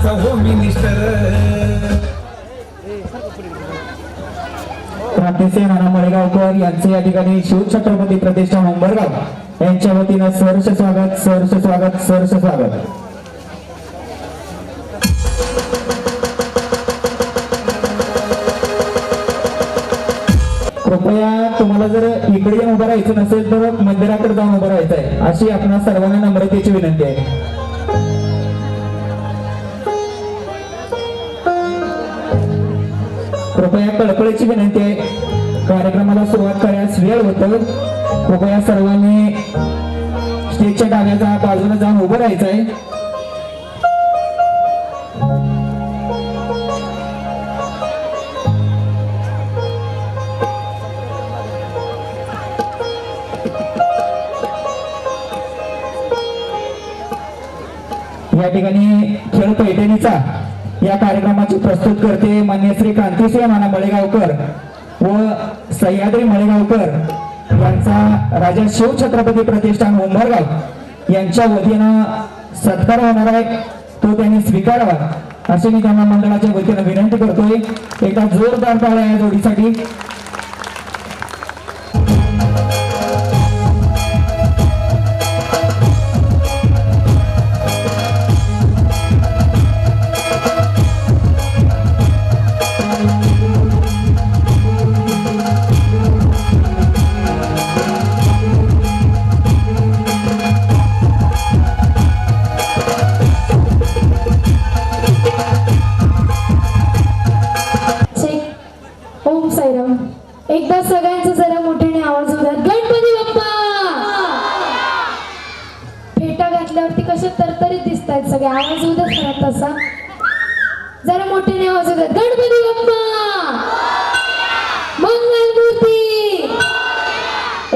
मानाचा home minister Krantisinh Nana Malegaonkar यांचे या ठिकाणी शिवछत्रपती प्रतिष्ठान उंबरगाव यांच्या वतीनं सहर्ष स्वागत, सहर्ष स्वागत, सहर्ष स्वागत. कृपया तुम्हाला जर इकडे येऊन उभं राहायचं नसेल तर मंदिराकडे जाऊन उभं राहायचं आहे, अशी आपणा सर्वांना नम्रतेची विनंती आहे. कृपया कळकळीची विनंती आहे, कार्यक्रमाला सुरुवात करण्यास वेळ होतो. कृपया सर्वांनी स्टेजच्या डाव्या बाजूला जाऊन उभं राहायचं आहे. या ठिकाणी खेळ पैठणीचा या कार्यक्रमाची प्रस्तुत करते मान्य श्री क्रांतिसिंह नाना मळेगावकर व सह्याद्री मळेगावकर यांचा राजा शिवछत्रपती प्रतिष्ठान उंबरगाव यांच्या वतीनं सत्कार होणार आहे, तो त्यांनी स्वीकारावा अशी मी त्यांना मंडळाच्या वतीनं विनंती करतोय. एका जोरदार टाळ्या या जोडीसाठी. एकदा सगळ्यांचा जरा मोठ्याने आवाज होतात, गणपती बाप्पा. फेटा घातल्यावरती कशा तरतरीत दिसतायत सगळे, आवाज होतात खरा तसा. जरा मोठ्याने आवाज होतात, गणपती बाप्पा मंगलमूर्ती.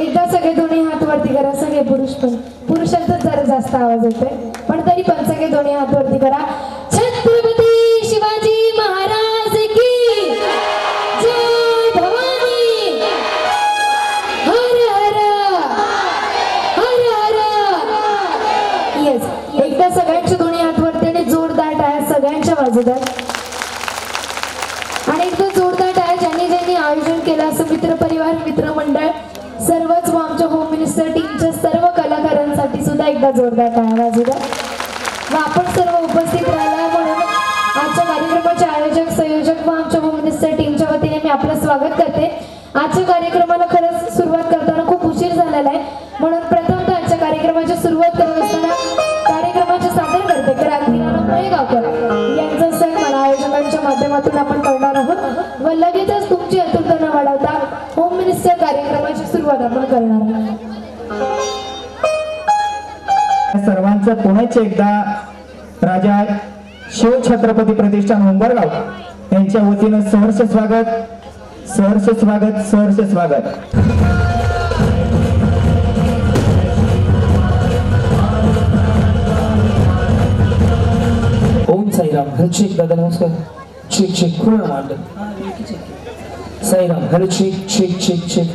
एकदा सगळे दोन्ही हात वरती करा, सगळे पुरुष पण, पुरुषांचा जरा जास्त आवाज होतोय पण तरी पण सगळे दोन्ही हात वरती करा. छत्रपती शिवाजी महाराज की एकदा सगळ्यांच्या दोन्ही हात वरती आणि जोरदार टाळ्या सगळ्यांच्या वाजवतात. आणि एकदा जोरदार टाळ्या ज्यांनी ज्यांनी आयोजन केलं असं मित्रपरिवार, मित्रमंडळ सर्वच व आमच्या होम मिनिस्टर टीमच्या सर्व कलाकारांसाठी सुद्धा एकदा जोरदार टाळ्या वाजवतात. व आपण सर्व उपस्थित राहिला म्हणून आजच्या कार्यक्रमाचे आयोजक, संयोजक व आमच्या होम मिनिस्टर टीमच्या वतीने मी आपलं स्वागत करते. आजच्या कार्यक्रमाला खरंच सुरुवात करताना खूप उशीर झालेला आहे, म्हणून प्रथमतः आजच्या कार्यक्रमाची सुरुवात करत असताना कार्यक्रमाचे सादर करते क्रांतिनाना मळेगावकर यांचा सन्मान आयोजकांच्या माध्यमातून आपण करणार आहोत व लगेचच तुमची आतुरता न वाढवता होम मिनिस्टर कार्यक्रमाची सुरुवात आपण करणार आहोत. सर्वांचं पुण्याचे एकदा राजा शिवछत्रपती प्रतिष्ठान उंबरगाव यांच्या वतीनं सहर्ष स्वागत, सहर्ष स्वागत, सहर्ष स्वागत. ओम साईराम. हॅलो चेक दादा, नमस्कार. चेक चेक पूर्ण मांडत Sairam. Hello check check check check.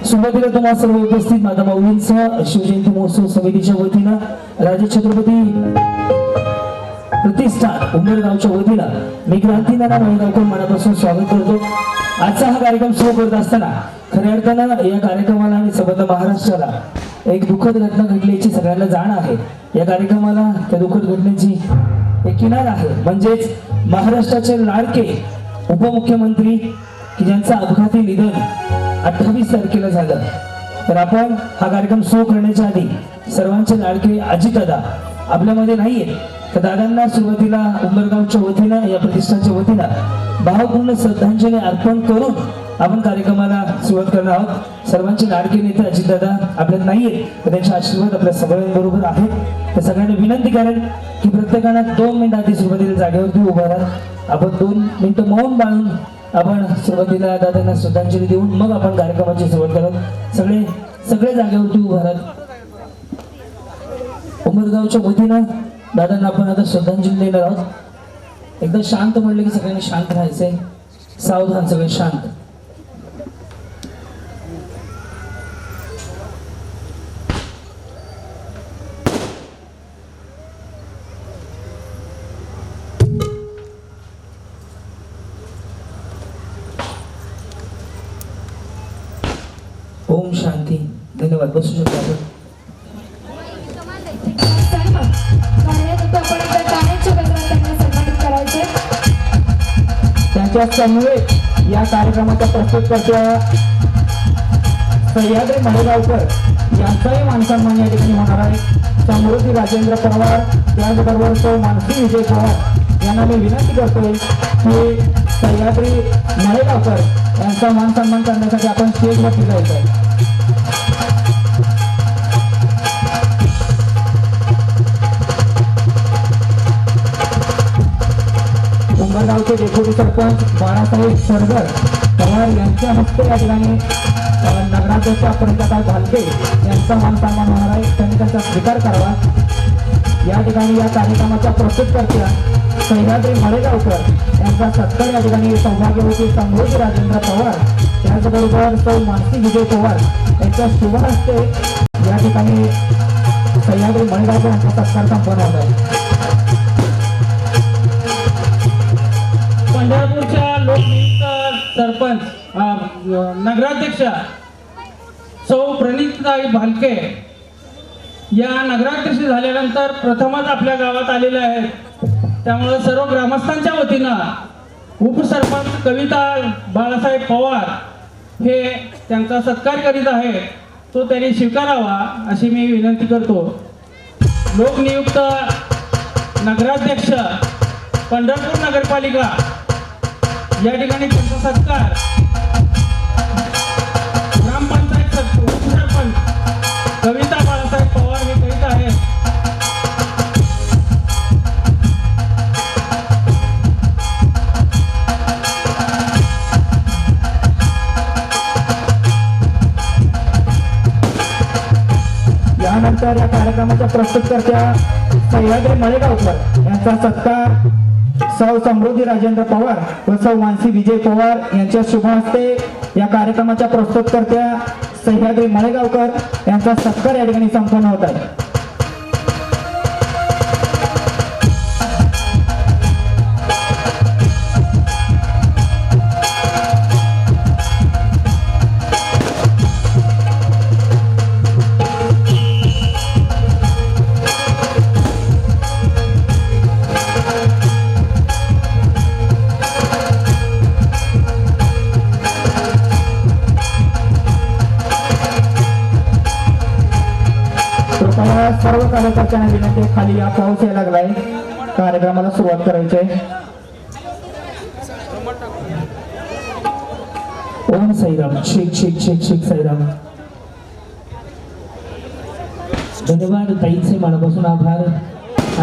सुरुवातीला तुम्हा सर्व उपस्थित माता माऊलींसह शिवजयंती महोत्सव समितीच्या वतीनं राजे छत्रपती प्रतिष्ठान उंबरगावच्या वतीनं मी क्रांतिनाना मळेगावकर मनापासून स्वागत करतो. आजचा हा कार्यक्रम सुरू करत असताना खऱ्या अर्थानं या कार्यक्रमाला आणि संबंध महाराष्ट्राला एक दुःखद घटना घडल्याची सगळ्यांना जाण आहे. या कार्यक्रमाला त्या दुःखद घटनेची एक किनार आहे, म्हणजेच महाराष्ट्राचे लाडके उपमुख्यमंत्री की ज्यांचं अपघाती निधन 28 तारखेला झालं. तर आपण हा कार्यक्रम सुरू करण्याच्या आधी सर्वांचे लाडके अजितदादा आपल्यामध्ये नाहीये, तर दादांना सुरुवातीला उंबरगावच्या वतीनं, या प्रतिष्ठानच्या वतीनं भावपूर्ण श्रद्धांजली अर्पण करून आपण कार्यक्रमाला सुरुवात करणार आहोत. सर्वांचे लाडके नेते अजितदादा आपल्यात नाहीये, तर त्यांचे आशीर्वाद आपल्या सगळ्यांबरोबर आहेत. तर सगळ्यांना विनंती करेन की प्रत्येकानं 2 मिनिटं आधी सुरुवातीला जागेवरती उभं राहा. आपण 2 मिनिटं मौन बाळून आपण सुरुवातीला दादांना श्रद्धांजली देऊन मग आपण कार्यक्रमाची सुरुवात करत. सगळे जागेवरती उभं राहा. उंबरगावच्या वतीनं दादांना आपण आता श्रद्धांजली देणार आहोत. एकदा शांत म्हणलं की सगळ्यांनी शांत राहायचंय. सावधान, सगळे शांत. ओम शांती. धन्यवाद. बसू शकतो आपण. सन्मान कार्यात होतो आपण आपल्या टाळ्यांच्या गजरात त्यांना सन्मानित करायचे. त्यांच्या समवेत या कार्यक्रमाचा प्रस्तुतकर्त्या सह्याद्री मळेगावकर यांचाही मानसन्मान या ठिकाणी होणार आहे. समृद्धी राजेंद्र पवार त्याचबरोबर तो मानसी विजय पवार यांना मी विनंती करतोय की सह्याद्री मळेगावकर यांचा मान सन्मान करण्यासाठी आपण स्टेजवरती जायचं आहे. उंबरगावचे डेप्युटी सरपंच बाळासाहेब सरगर पवार यांच्या हस्ते या ठिकाणी नगराध्यक्ष परिचारक भालके यांचा मान सन्मान होणार आहे. त्यांनी त्यांचा स्वीकार करावा. या ठिकाणी या कार्यक्रमाच्या प्रस्तुतकर्त्या सह्याद्री मळेगावकर यांचा सत्कार या ठिकाणी सौभाग्यवती समृद्धी राजेंद्र पवार त्याचबरोबर सौ मानसी विजय पवार यांच्या शुभ हस्ते या ठिकाणी सह्याद्री मळेगावकर यांचा सत्कार संपन्न होत आहे. पंढरपूरच्या लोकनियुक्त सरपंच नगराध्यक्ष सौ प्रणिताई भालके या नगराध्यक्ष झाल्यानंतर प्रथमच आपल्या गावात आलेले आहेत. त्यामुळे सर्व ग्रामस्थांच्या वतीनं उपसरपंच कविता बाळासाहेब पवार हे त्यांचा सत्कार करीत आहे. तो त्यांनी स्वीकारावा अशी मी विनंती करतो. लोकनियुक्त नगराध्यक्ष पंढरपूर नगरपालिका या ठिकाणी त्यांचा सत्कार ग्रामपंचायत उपसरपंच कविता बाळासाहेब पवार हे करीत आहेत. यानंतर या कार्यक्रमाच्या प्रस्तुतकर्त्या सह्याद्री मळेगावकर यांचा सत्कार सौ समृद्धी राजेंद्र पवार व सौ मानसी विजय पवार यांच्या शुभ हस्ते या कार्यक्रमाच्या प्रस्तुतकर्त्या सह्याद्री मळेगावकर यांचा सत्कार या ठिकाणी संपन्न होत आहे. सर्व कार्यकर्त्यांना विनंती आहे, खाली या पाऊस यायला लागलाय. कार्यक्रमाला सुरुवात करायची आहे. ओम साईराम. शेख शेख शेख शेख साईराम. धन्यवाद ताईंचे मनापासून आभार.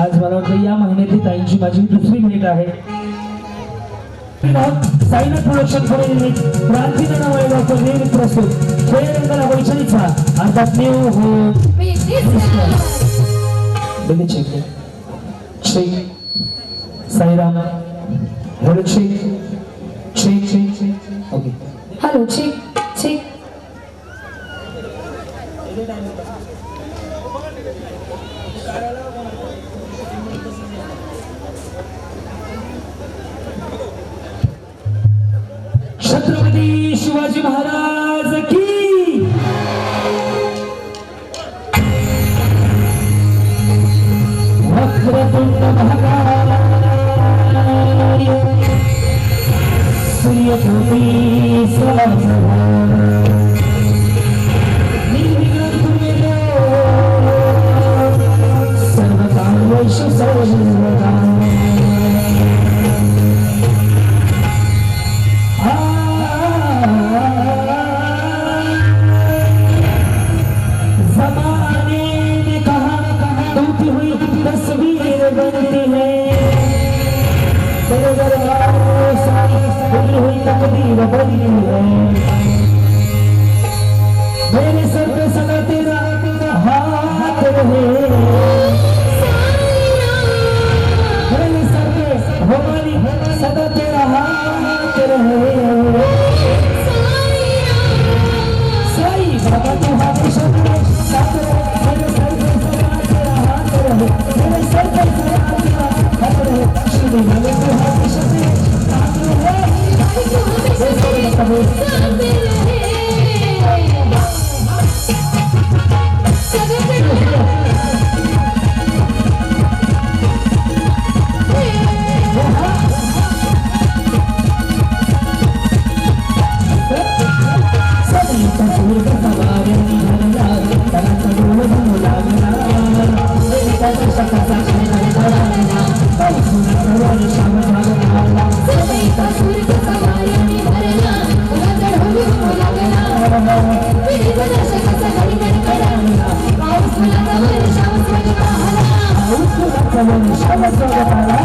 आज मला वाटतं या महिन्यातली ताईंची माझी दुसरी भेट आहे. साईनाथ प्रोडक्शन पुणे क्रांतीनाना मळेगावकर निर्मित प्रस्तुत खेळ रंगाला वैशालीचा अर्थात न्यू हो बेले चेक शेख साईराम हेलो शेख शेख शेख शेख okay. Hello check check. Chhatrapati Shivaji Maharaj की वक्रतुंड महाकाय सूर्यकोटि समप्रभा निर्विघ्नं कुर्वते सर्वकार्येषु सर्वदा. मेरे सर पे सदा तेरा हाथ रहे. मेरे सर पे हमारी सदा तेरा हाथ रहे. साई बाबा तू हमेशा साथ रहे. मेरे सर पे सदा तेरा हाथ रहे. मेरे सर पे सदा तेरा हाथ रहे. श्री भले तू हमेशा साथ रहे. आला स्वागत आला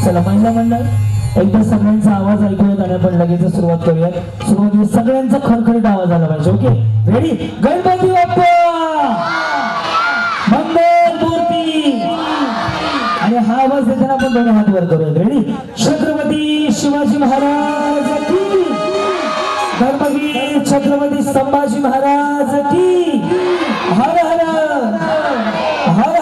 चला महिला मंडळ एकदा सगळ्यांचा आवाज ऐकूयात आणि आपण लगेच सुरुवात करूया. सुरुवातीला सगळ्यांचा खरखरीत आवाज आला पाहिजे. Okay ready? गणपती बाप्पा मंगल मूर्ती. आणि हा आवाज देताना आपण दोन्ही हात वर करूया. रेडी? छत्रपती शिवाजी महाराज की, धर्मवीर छत्रपती संभाजी महाराज की. हर हर हर हर.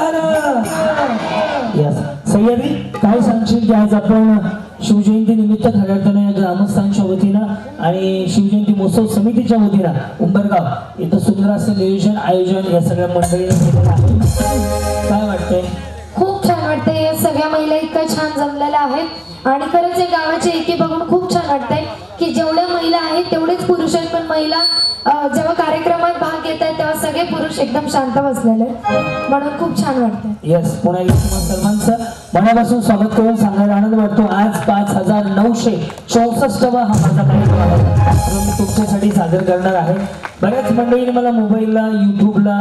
यस सह्याद्री, काय सांगशील की आज आपण शिवजयंती निमित्त खऱ्यार्थाने या ग्रामस्थांच्या वतीनं आणि शिवजयंती महोत्सव समितीच्या वतीनं उंबरगाव इथं सुंदर असं नियोजन आयोजन या सगळ्या मंडळीने केलेलं आहे. काय वाटतंय? खूप छान वाटतंय. या सगळ्या महिला इतक्या छान जमलेल्या आहेत आणि खरंच या गावाची एकी बघून खूप छान वाटतंय की जेवढ्या महिला आहेत तेवढेच पुरुष आहेत, पण महिला जेव्हा कार्यक्रमात भाग घेत आहेत तेव्हा सगळे पुरुष एकदम शांत बसलेले आहेत, म्हणून खूप छान वाटतंय. येस, पुन्हा एकदा तुम्हा सर्वांचं मनापासून स्वागत करून सांगायला आनंद वाटतो. आज 5964वा हा माझा कार्यक्रम आहे जो मी तुमच्यासाठी सादर करणार आहे. बऱ्याच मंडळीने मला मोबाईलला युट्यूबला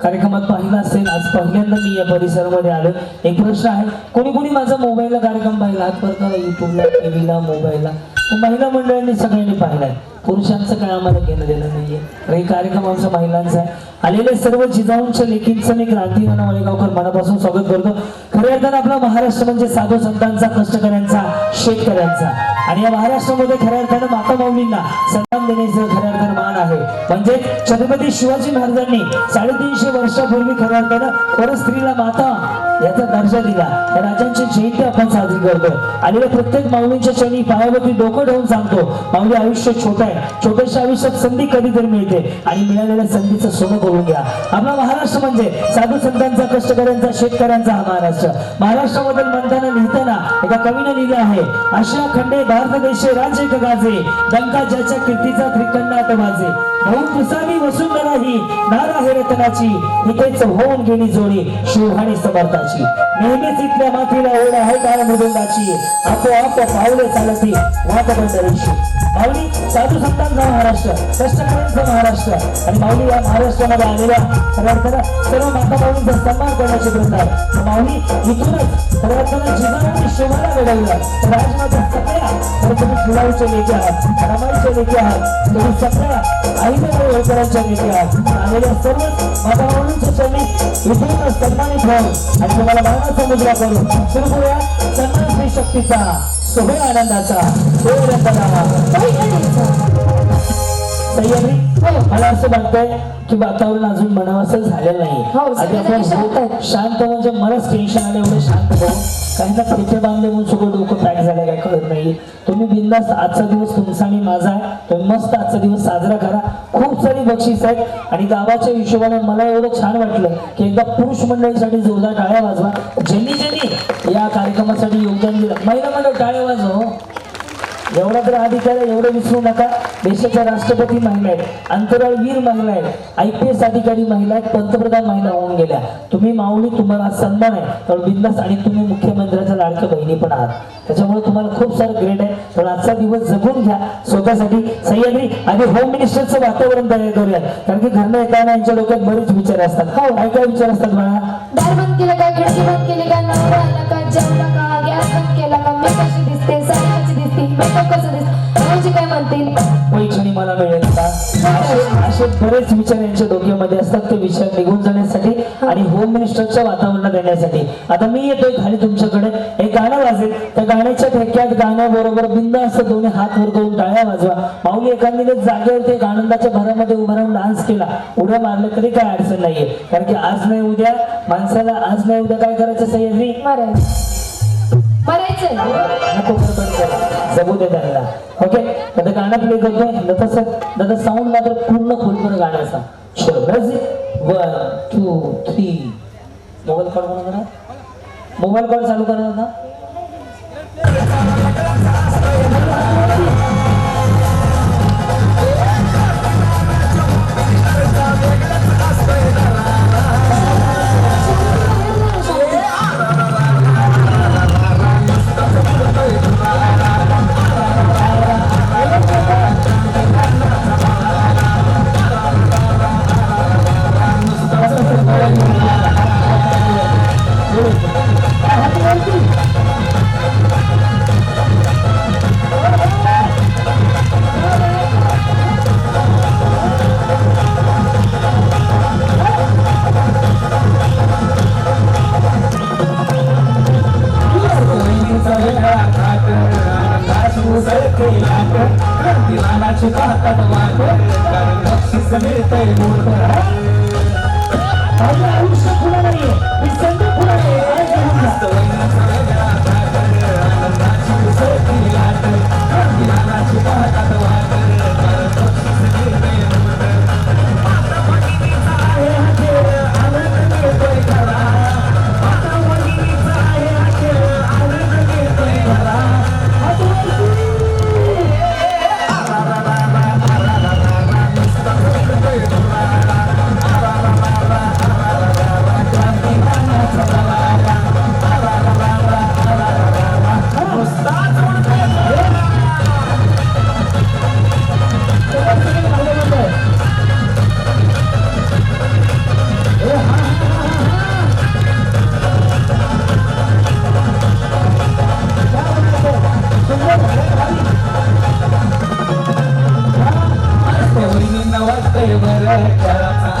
कार्यक्रमात पाहिला असेल. आज पहिल्यांदा मी या परिसरामध्ये आलो. एक प्रश्न आहे, कोणी कोणी माझा मोबाईलला कार्यक्रम पाहिला? हात वर करा. युट्यूबला, टीव्हीला, मोबाईलला. महिला मंडळांनी सगळ्यांनी पाहिलाय. पुरुषांचं काय आम्हाला घेणं देणं नाहीये. हे कार्यक्रम आमचा महिलांचा आहे. आलेले सर्व जिजाऊंच्या लेखींचं मी क्रांतीनाना मळेगावकर मनापासून स्वागत करतो. खऱ्या अर्थानं आपला महाराष्ट्र म्हणजे साधू संतांचा, कष्टकऱ्यांचा, शेतकऱ्यांचा. आणि या महाराष्ट्रामध्ये खऱ्या अर्थानं माता माऊलींना सन्मान देण्याचं खऱ्या अर्थानं मान आहे. म्हणजे छत्रपती शिवाजी महाराजांनी 350 वर्षापूर्वी खऱ्या अर्थानं परस्त्रीला माता याचा दर्जा दिला. या राजांची जयंती आपण साजरी करतो. आलेल्या प्रत्येक माऊलींच्या चरणी पायावरती डोकं ठेवून सांगतो, माऊली आयुष्य छोटं आहे. छोट्याशा आयुष्यात संधी कधीतरी मिळते आणि मिळालेल्या संधीचं सोनं करून घ्या. आपला महाराष्ट्र म्हणजे साधू संतांचा, कष्टकऱ्यांचा, शेतकऱ्यांचा हा महाराष्ट्र. महाराष्ट्राबद्दल म्हणताना लिहिताना एका कवीने लिहिलं आहे, आशिया खंडे भारत देशे राज्य एक गाजे, डंका ज्याच्या कीर्तीचा त्रिकंडात वाजे. भाऊ तुसावी वसुंधरा ही नारा आहे रत्नाची, इथेच होऊन गेली जोडी शिवहाणी समर्थाची. नेहमीच इथल्या मातीला ओढ आहे काळ मृदुंगाची, आपोआप पावले चालती वाट बंदरीची. माऊली साधू संतांचा महाराष्ट्र, कष्टकऱ्यांचा महाराष्ट्र. आणि माऊली या महाराष्ट्रामध्ये आलेल्या सर्व माता माऊलींचा सन्मान करण्याची प्रथा आहे. माऊली इथूनच जिजाऊंनी शिवाला घडवलं. राजमाता सगळ्या तर तुम्ही फुलाईचे नेते आहात, रमाईचे नेते आहात, तुम्ही सगळ्या आईने होळकरांच्या नेते आहात. आलेल्या सर्वच मातावांच्या चरणी इथून सन्मानित व्हावं आणि तुम्हाला मानाचा मुद्रा करून सुरू करूया सन्मान स्त्री शक्तीचा सोहळा आनंदाचा सह्याद्री. मला असं वाटतंय की वातावरण अजून मनावाचं झालेलं हो, नाही. आधी आपण शांत आहे. शांत म्हणजे मलाच टेन्शन आलं एवढं शांत होऊन काही ना फेटे बांधले म्हणून सगळं डोकं पॅक झालं काय कळत नाही. तुम्ही बिंदास आजचा दिवस तुमचा आणि माझा आहे. तुम्ही मस्त आजचा दिवस साजरा करा. खूप सारी बक्षीस आहेत आणि गावाच्या हिशोबाने मला एवढं छान वाटलं की एकदा पुरुष मंडळीसाठी जोरदार टाळ्या वाजवा. ज्यांनी या कार्यक्रमासाठी योगदान दिलं. महिला मंडळ टाळ्या वाजवा. एवढा तर अधिकार आहे, एवढं विसरू नका. देशाच्या राष्ट्रपती महिला आहेत, अंतराळवीर महिला आहेत, IPS अधिकारी महिला आहेत, पंतप्रधान महिला होऊन गेल्या. तुम्ही माऊली, तुम्हाला सन्मान आहे. तर बिंदास आणि तुम्ही मुख्यमंत्र्याच्या लाडक्या बहिणी पण आहात. त्याच्यामुळे तुम्हाला खूप सारं ग्रेट आहे. तर आजचा दिवस जगून घ्या स्वतःसाठी. सह्याद्री आधी होम मिनिस्टरचं वातावरण तयार करूया. कारण की घरनं येताना यांच्या डोक्यात बरेच विचार असतात. हो, काय काय विचार असतात बाळा? दार बंद केलं का, खिडकी बंद केली का, नवरा आला का, जेवला का, गॅस बंद केला का, मी कशी दिसते, साडी कशी दिसते, मेकअप कसं दिसते, म्हणजे काय म्हणतील? पैठणी मला मिळेल का, असे बरेच विचार यांच्या डोक्यामध्ये असतात. ते विचार निघून जाण्यासाठी आणि होम मिनिस्टरच्या वातावरणात येण्यासाठी आता मी येतोय खाली तुमच्याकडे. एक गाणं वाजेल, त्या गाण्याच्या ठेक्यात गाण्याबरोबर बिंदास दोन्ही हात वर करून टाळ्या वाजवा. माऊली एखाद्याने जागेवर ते आनंदाच्या भरामध्ये उभा राहून डान्स केला, उड्या मारल्या तरी काय अडचण नाहीये. कारण की आज नाही उद्या माणसाला, आज नाही उद्या काय करायचं सह्याद्री? मरायचं नको जगू दे त्यांना. ओके, आता गाणं प्ले करतोय. दादा साऊंड मात्र पूर्ण खोलकर गाण्याचा. 1 2 3 मोबाईल कॉल म्हणून करा. मोबाईल कॉल चालू करा दादा.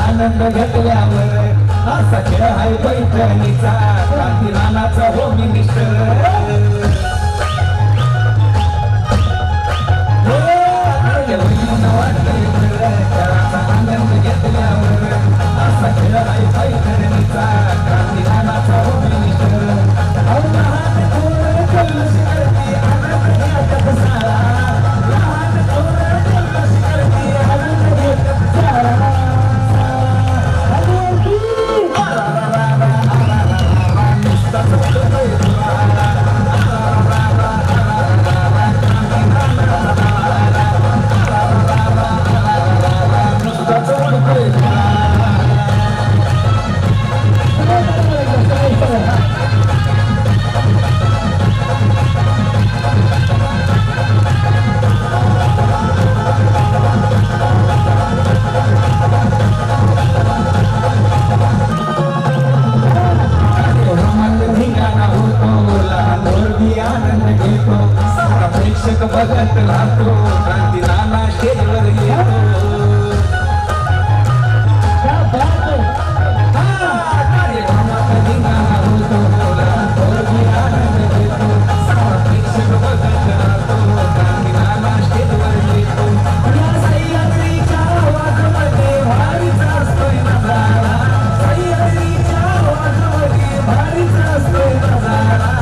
आनंद घेतल्यावर असा खेळ आहे पैठणीचा. क्रांती राणाचा होम मिनिस्टर. आनंद घेतल्यावर असा खेळ आहे पैठणीचा. क्रांती राणाचा होम मिनिस्टर. बघत राहतो क्रांती नाना स्टेजवर येतो कार्यक्रमात धिंगाणा होतो रामभोगी आनंद देतो प्रेक्षक बघत राहतो क्रांती नाना स्टेजवर येतो या सह्याद्रीच्या आवाजामध्ये भारीचा असतोय नजारा सह्याद्रीच्या आवाजामध्ये भारीचा असतोय नजारा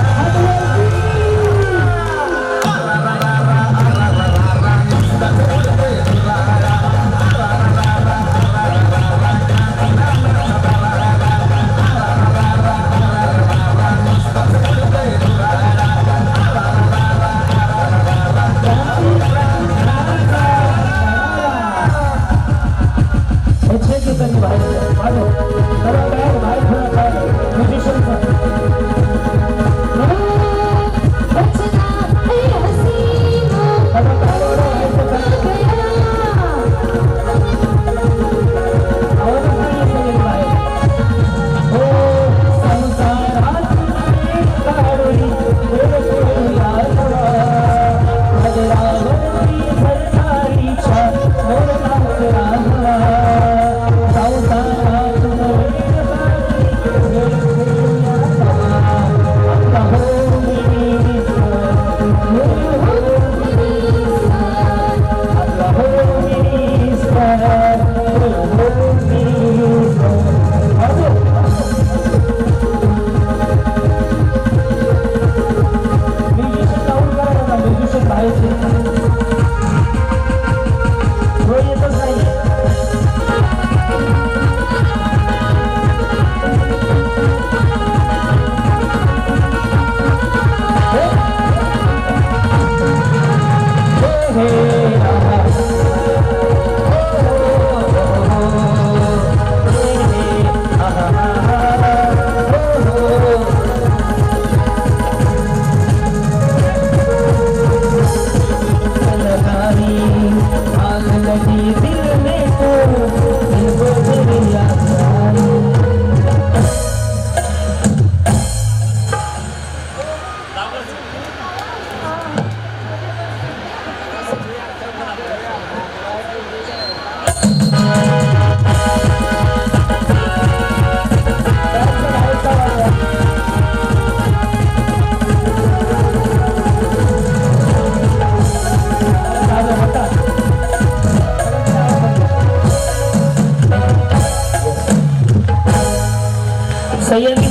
सह्याद्री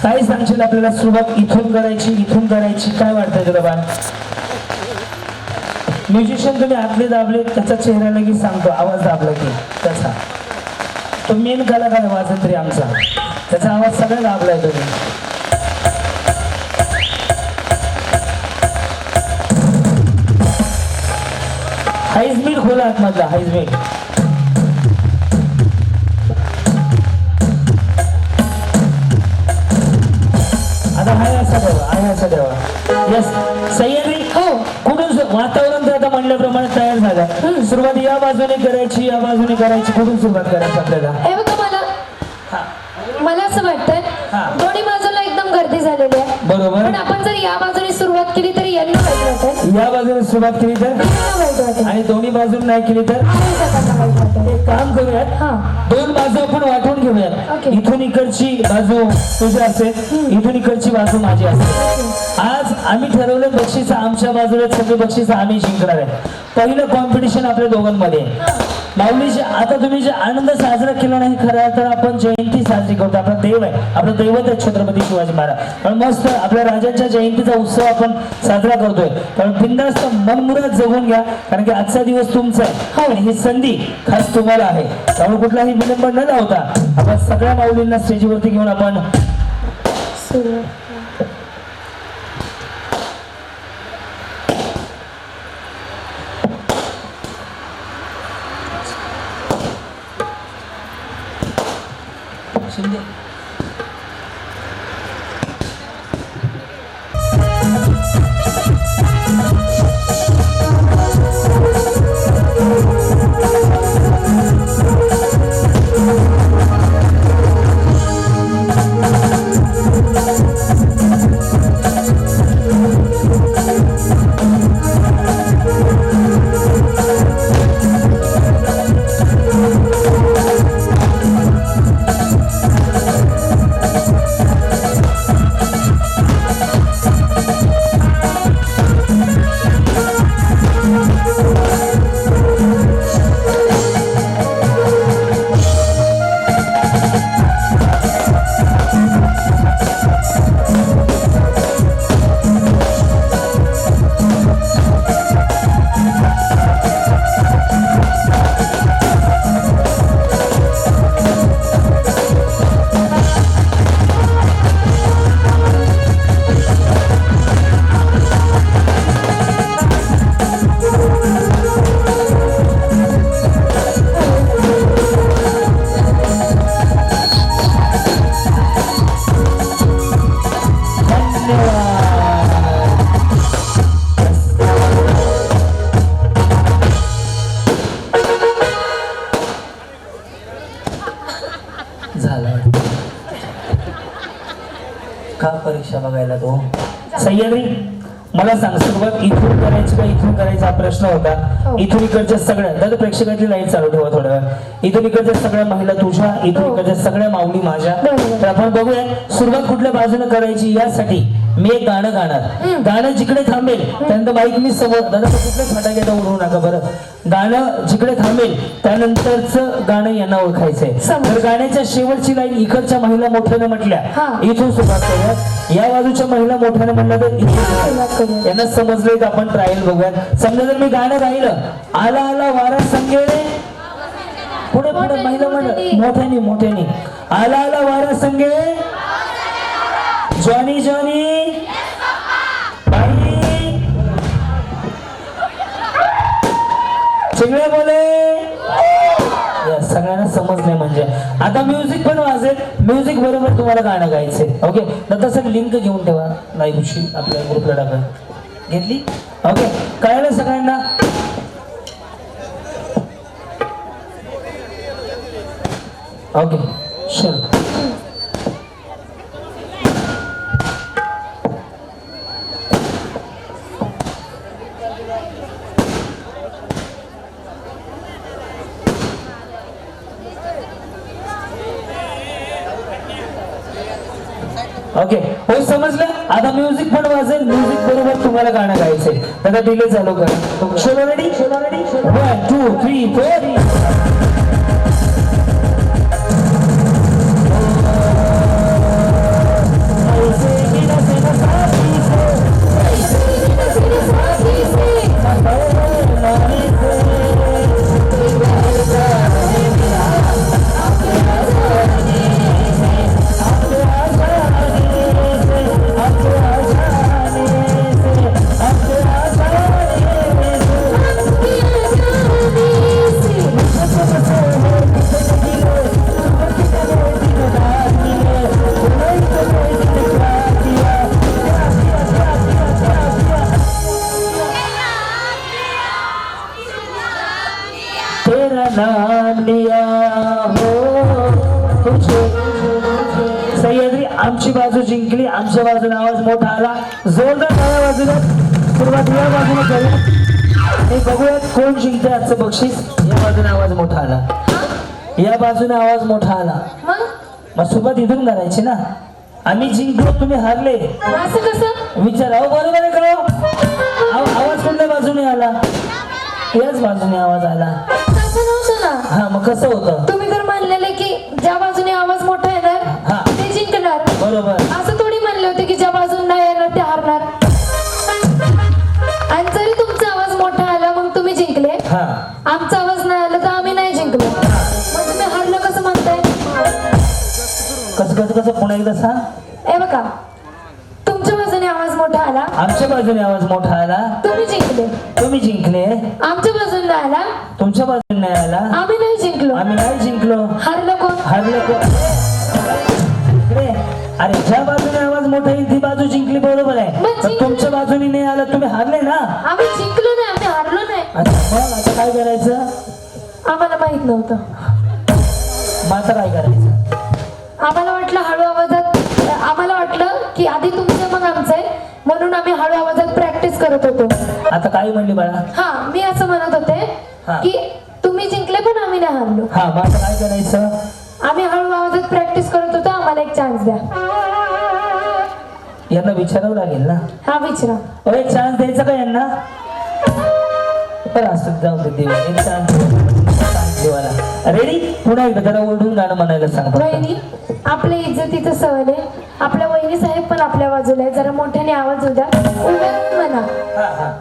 काय सांगशील आपल्याला सुरुवात इथून करायची काय वाटतंय तुला बाळ म्युझिशियन तुम्ही आतले दाबले त्याचा चेहरा लगेच सांगतो आवाज दाबला की तसा तो मेन कलाकार वाजंत्री आमचा त्याचा आवाज सगळा दाबलाय तुम्ही हाईजमीट खोला आतमधला हाईजमीट आता हाय असा देवा यस सह्याद्री हो कुठून वातावरण तर आता म्हणल्याप्रमाणे तयार झालं सुरुवात या बाजूने करायची कुठून सुरुवात करायची आपल्याला हे बघा मला असं वाटतंय दोन्ही बाजूला एकदम गर्दी झालेली आहे बरोबर पण आपण जर या बाजूने सुरुवात केली तर यांना वाईट वाटेल या बाजूने सुरुवात केली तर यांना वाईट वाटेल आणि दोन्ही बाजून नाही केली तर त्यांना वाईट वाटेल एक काम करूयात दोन बाजू आपण वाटून घेऊयात ओके. इथून इकडची बाजू तुझी असेल इथून इकडची बाजू माझी असेल आज आम्ही ठरवलं बक्षीस आमच्या बाजूला सगळे बक्षीस आम्ही जिंकणार आहे पहिलं कॉम्पिटिशन आपल्या दोघांमध्ये आहे. माऊलीची आता तुम्ही जे आनंद साजरा केला नाही खरा तर आपण जयंती साजरी करतो आपला देव आहे आपलं दैवत आहे छत्रपती शिवाजी महाराज पण मस्त आपल्या राजांच्या जयंतीचा उत्सव आपण साजरा करतोय पण बिनधास्त मनमुराद जगून घ्या कारण की आजचा दिवस तुमचा आहे आणि ही संधी खास तुम्हाला आहे त्यामुळे कुठलाही विलंब न लावता आपण सगळ्या माऊलींना स्टेजवरती घेऊन आपण शिंदे झालाय का परीक्षा बघायला तो सह्याद्री मला सांग सुरुवात इथून करायची का इथून करायचा हा प्रश्न होता. हो. इथून इकडच्या सगळ्या दादा प्रेक्षकाची लाईट चालू ठेवा थोडा वेळ. इथून इकडच्या सगळ्या महिला तुझ्या इथून हो. इकडच्या सगळ्या माऊली माझ्या. बरोबर. तर आपण बघूया सुरुवात कुठल्या बाजूने करायची यासाठी मी एक गाणं गाणार. गाणं जिकडे थांबेल त्यानंतर माईक मी समोर दादा कुठले फटाके उडवू नका बरं. गाणं जिकडे थांबेल त्यानंतरच गाणं यांना ओळखायचंय. समोर. तर गाण्याच्या शेवटची लाईन इकडच्या महिला मोठ्याने म्हटल्या हा. इथून सुरुवात करूया. या बाजूच्या महिला मोठ्याने म्हणलं तर इथून सुरुवात करूया. यांना समजलंय तर आपण ट्रायल बघूयात. समजा जर मी गाणं गायलं आला आला वारा संगेळे पुढे पुढे महिला म्हणत मोठ्याने मोठ्याने आला आला वारा संगेळे जॉनी जॉनी बाई चिंगळे बोले. या सगळ्यांना समजले म्हणजे आता म्युझिक पण वाजेल. म्युझिक बरोबर तुम्हाला गाणं गायचंय. ओके नंतर सर लिंक घेऊन ठेवा लाईव्हची आपल्या ग्रुपला टाका. घेतली ओके कळलं सगळ्यांना. ओके चल ओके हो समजलं. आता म्युझिक पण वाजेल. म्युझिक बरोबर तुम्हाला गाणं गायचंय. त्याला डिले चालू करा. चलो रेडी 1 2 3 4 तेरा नाम लिया हो तुझे. सह्याद्री आमची बाजू जिंकली. आमच्या बाजूने आवाज मोठा आला. जोरदार टाळ्या वाजवल्या. सुरुवात या बाजूने करूया. हे बघूयात कोण जिंकते आजचं बक्षीस. या बाजूने आवाज मोठा आला. या बाजूने आवाज मोठा आला. मग सुरुवात इथून करायची ना. आम्ही जिंकलो तुम्ही हारले असं कसं विचार. अहो बरोबर आहे का हो? आवाज कोणत्या बाजूने आला. याच बाजूने आवाज आला. तसं नव्हतं ना. हा मग कसं होतं. तुम्ही तर म्हणलेले की ज्या बाजूने आवाज मोठा हा. येणार ते जिंकणार. बरोबर असं थोडी म्हणले होते की ज्या बाजून नाही येणार ते हारणार. आणि जरी तुमचा आवाज मोठा आला मग तुम्ही जिंकले. हा आमचा आवाज नाही आला तर आम्ही नाही जिंकलो. मग तुम्ही हारलं कसं म्हणताय. कसं कसं कसं पुन्हा एकदा सांग. ए बघा तुमच्या बाजूने आवाज मोठा आला आमच्या बाजूने आवाज मोठा आला तुम्ही जिंकले. तुम्ही जिंकले. आमच्या बाजूने नाही आला तुमच्या बाजूने नाही आला आम्ही नाही जिंकलो. आम्ही नाही जिंकलो. हारलं कोण. हारले कोण. इकडे. अरे ज्या बाजूने आवाज मोठा येईल ती बाजू जिंकली बरोबर आहे. मग पण जिंकली. तुमच्या बाजूने नाही आला तुम्ही हारले ना. आम्ही जिंकलो नाही आम्ही हारलो नाही. अच्छा मग आता काय करायचं. आम्हाला माहित नव्हतं. मग आता काय करायचं. आम्हाला वाटलं हळू आवाजात. आम्हाला वाटलं की आधी तुमचं मग आमचं आहे म्हणून आम्ही हळू आवाजात प्रॅक्टिस करत होतो. आता काय म्हणली बाळा. हा मी असं म्हणत होते हा. की तुम्ही जिंकले पण आम्ही नाही हारलो. हा मग आता काय करायचं. आम्ही हळू आवाजात प्रॅक्टिस करत होतो. आम्हाला एक चान्स द्या. यांना विचारावं लागेल ना. हा विचारा. अहो, एक चान्स द्यायचा का यांना. बरं असं जाऊ दे देवा. एक चान्स देवाला. रेडी पुन्हा एकदा जरा ओढून गाणं म्हणायला सांग. वहिनी आपल्या इज्जतीचं सवय आहे. आपल्या वहिनी साहेब पण आपल्या बाजूला आहे. जरा मोठ्याने आवाज होऊ द्या. उभ्या राहून म्हणा. हा हा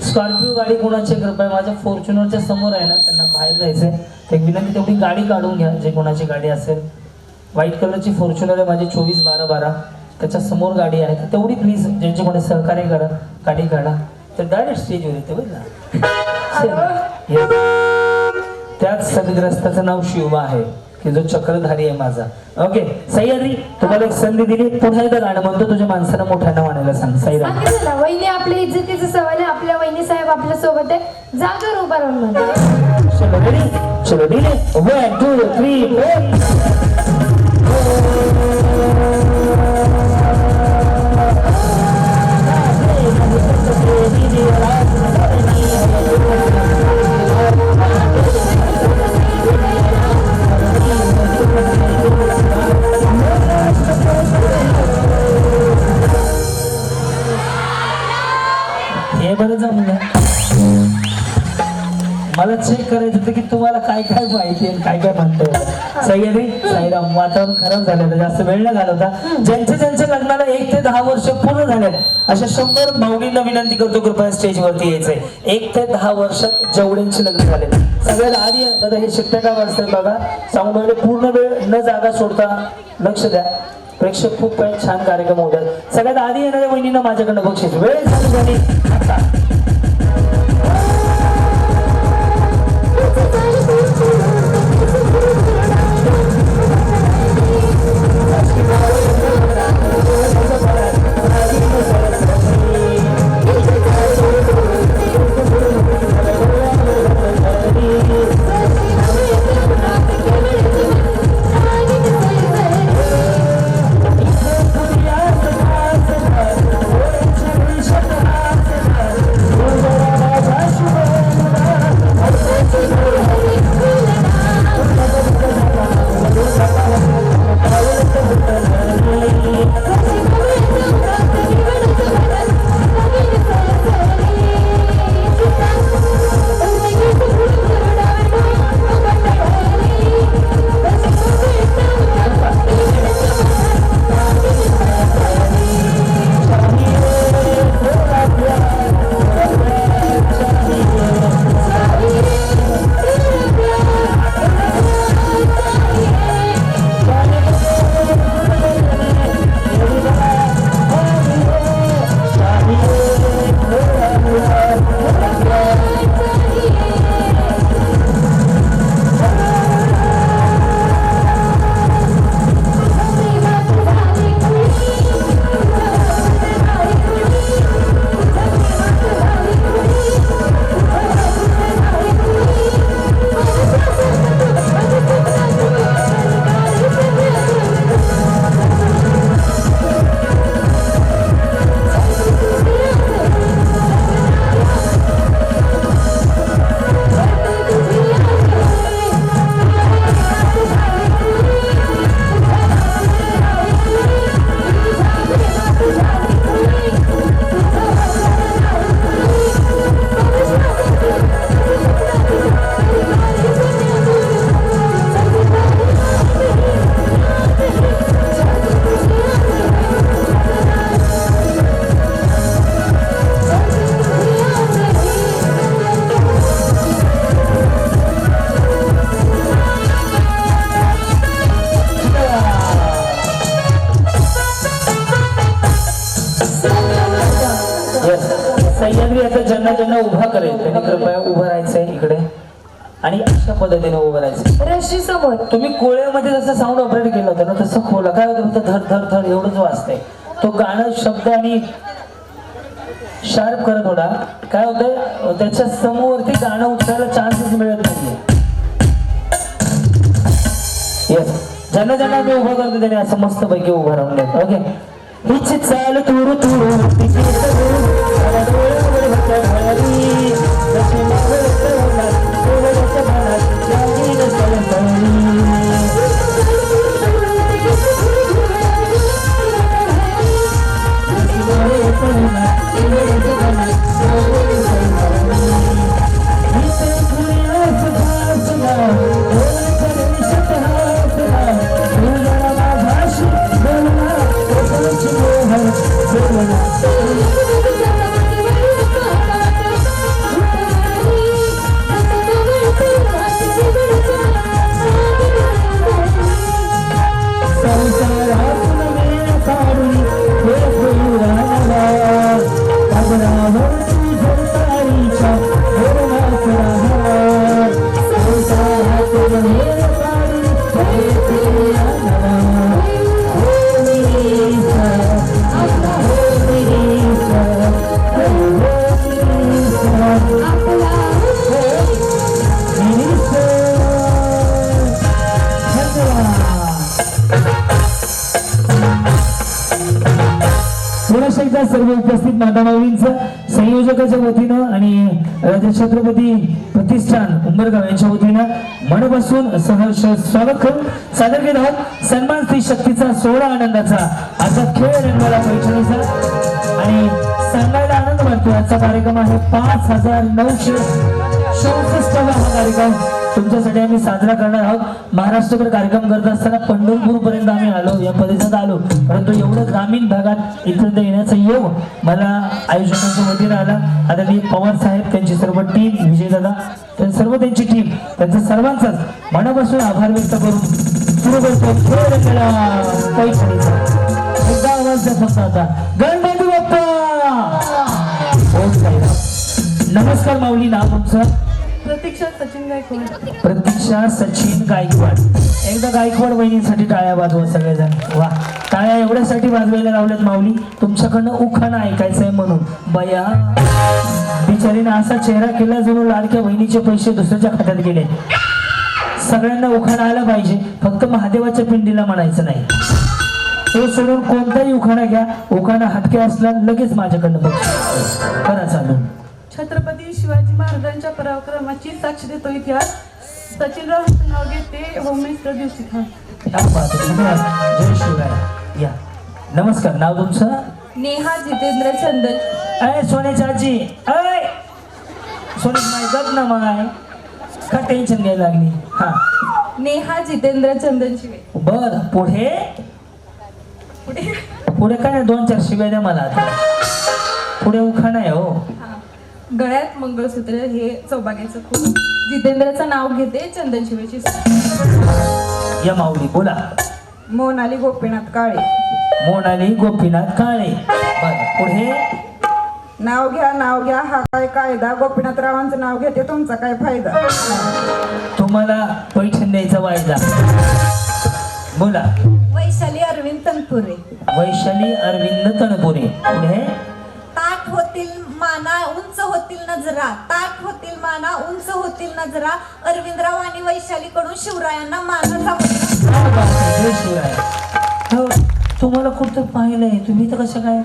स्कॉर्पिओ गाडी कोणाची कृपया माझ्या फॉर्च्युनरच्या समोर आहे ना. त्यांना बाहेर जायचंय. एक विनंती तेवढी गाडी काढून घ्या जे कोणाची गाडी असेल. व्हाईट कलरची फॉर्च्युनर आहे माझी 24/12 त्याच्या समोर गाडी आहे. तर तेवढी प्लीज ज्यांचे कोणी सहकार्य करा गाडी काढा. तर डायरेक्ट स्टेजवर येते बरं ना. त्याच सदग्रस्ताचं नाव शिवबा आहे. की जो चक्रधारी आहे माझा. ओके सह्याद्री, तुम्हाला एक संधी दिली, पुन्हा एकदा गाणं म्हणतो, तुझ्या माणसाला मोठ्यानं म्हणायला सांग. सह्याद्री सांगितलं ना, वहिनी आपल्या इज्जतीचं सवाल आहे. आपल्या वहिनी साहेब आपल्या सोबत आहे. जागेवर उभा राहून म्हणा. चलो रेडी, चलो दिले 1 2 3 हे बरं जमलं. मला चेक करायचं होतं की तुम्हाला काय काय माहिती आहे, काय काय म्हणतोय. सह्याद्री साईराम, वातावरण खराब झालेलं, जास्त वेळ न घालवता ज्यांच्या लग्नाला 1 ते 10 वर्ष पूर्ण झाले अशा 100 भाऊनींना विनंती करतो कृपया स्टेजवरती यायचंय. 1 ते 10 वर्षात जेवढ्यांचे लग्न झाले सगळ्यात आधी दादा हे शिट्ट्या काय वाजताय बघा. साऊंड पूर्ण वेळ न जागा सोडता लक्ष द्या. प्रेक्षक खूप काही छान कार्यक्रम होतात. सगळ्यात आधी येणाऱ्या वहिनींना माझ्याकडनं बक्षीस. वेळ चालू झाली आता. सह्याद्री आता ज्यांना उभा करेल त्यांनी कृपया उभं राहायचंय इकडे आणि अशा पद्धतीने उभं राहायचं. रशी समोर तुम्ही कोळ्यामध्ये जसं साऊंड ऑपरेट केलं होतं ना तसं खोला काय होतं फक्त धड धड धड एवढंच वाजतंय. तो गाणं शब्द आणि शार्प करा थोडा. काय होतंय त्याच्या समोरती गाणं उचलायला चान्सेस मिळत नाहीये. येस ज्यांना मी उभं करतो त्याने असं मस्त पैकी उभं राहून द्या. ओके हिच चाल तुरु तुरु पुन्हा एकदा सर्व उपस्थित माता माऊलींचं संयोजकाच्या वतीनं आणि राजा छत्रपती प्रतिष्ठान उंबरगाव यांच्या वतीनं मनापासून सहर्ष स्वागत करून सादर केलं आहोत सन्मान स्त्री शक्तीचा सोहळा आनंदाचा आजचा खेळ रंगाला पैठणीचा आणि सांगायला आनंद वाटतो आजचा कार्यक्रम आहे 5964 हा कार्यक्रम तुमच्यासाठी आम्ही साजरा करणार आहोत महाराष्ट्रभर कार्यक्रम करत असताना पंढरपूर पर्यंत आम्ही आलो या परिसरात आलो परंतु एवढं ग्रामीण भागात इथं येण्याचा योग मला आयोजकांच्या वतीनं आला आदरणीय पवार साहेब त्यांची सर्व टीम विजयदादा सर्व त्यांची टीम त्यांचा सर्वांचाच मनापासून आभार व्यक्त करून सुरू करतो खेळ रंगाला पैठणीचा एकदा आवाज द्या फक्त आता गणपती बाप्पा ओम साईराम. नमस्कार माऊली नाव तुमचं प्रतीक्षा सचिन गायकवाड. प्रतीक्षा सचिन गायकवाड एकदा गायकवाड वहिनीसाठी टाळ्या वाजवा सगळेजण वा टाळ्या एवढ्यासाठी वाजवायला लावल्यात माऊली तुमच्याकडनं उखाणा ऐकायचंय म्हणून बया बिचारीने असा चेहरा केला जणू लाडक्या बहिणीचे पैसे दुसऱ्याच्या खात्यात गेले सगळ्यांना उखाणा आला पाहिजे फक्त महादेवाच्या पिंडीला म्हणायचं नाही तो सोडून कोणताही उखाणा घ्या उखाणा हटके असला लगेच माझ्याकडनं बघ करा चालू छत्रपती शिवाजी महाराजांच्या पराक्रमाची साक्ष देतो इतिहास सचिनरावांचं नाव घेते होम मिनिस्टर दिवशी क्या बात आहे. धन्यवाद. जय शिवराय या नमस्कार नाव तुमचं नेहा जितेंद्र चंदन. अय सोन्याची आजी अय सोने माय गप ना माय का टेन्शन घ्यायला लागली हा नेहा जितेंद्र चंदन शिवे. बर पुढे पुढे पुढे काय नाही 2-4 शिव्या द्या मला आता पुढे उखाणा आहे हो गळ्यात मंगळसूत्र हे सौभाग्याचं खूप जितेंद्रचं नाव घेते चंदन शिवेची. या माऊली बोला मोनाली गोपीनाथ काळे. मोनाली गोपीनाथ काळे बर पुढे नाव घ्या हा काय कायदा गोपीनाथरावांचं नाव घेते तुमचा काय फायदा. तुम्हाला पैठण द्यायचा वायदा बोला वैशाली अरविंद तनपुरे. वैशाली अरविंद तणपुरे पुढे ताट होतील माना उंच होतील नजरा ताट होतील माना उंच होतील नजरा अरविंदराव आणि वैशाली कडून शिवरायांना मानाचा मुद्रा. जय शिवराय. हो तुम्हाला कुठं पाहिलंय तुम्ही तर कसं काय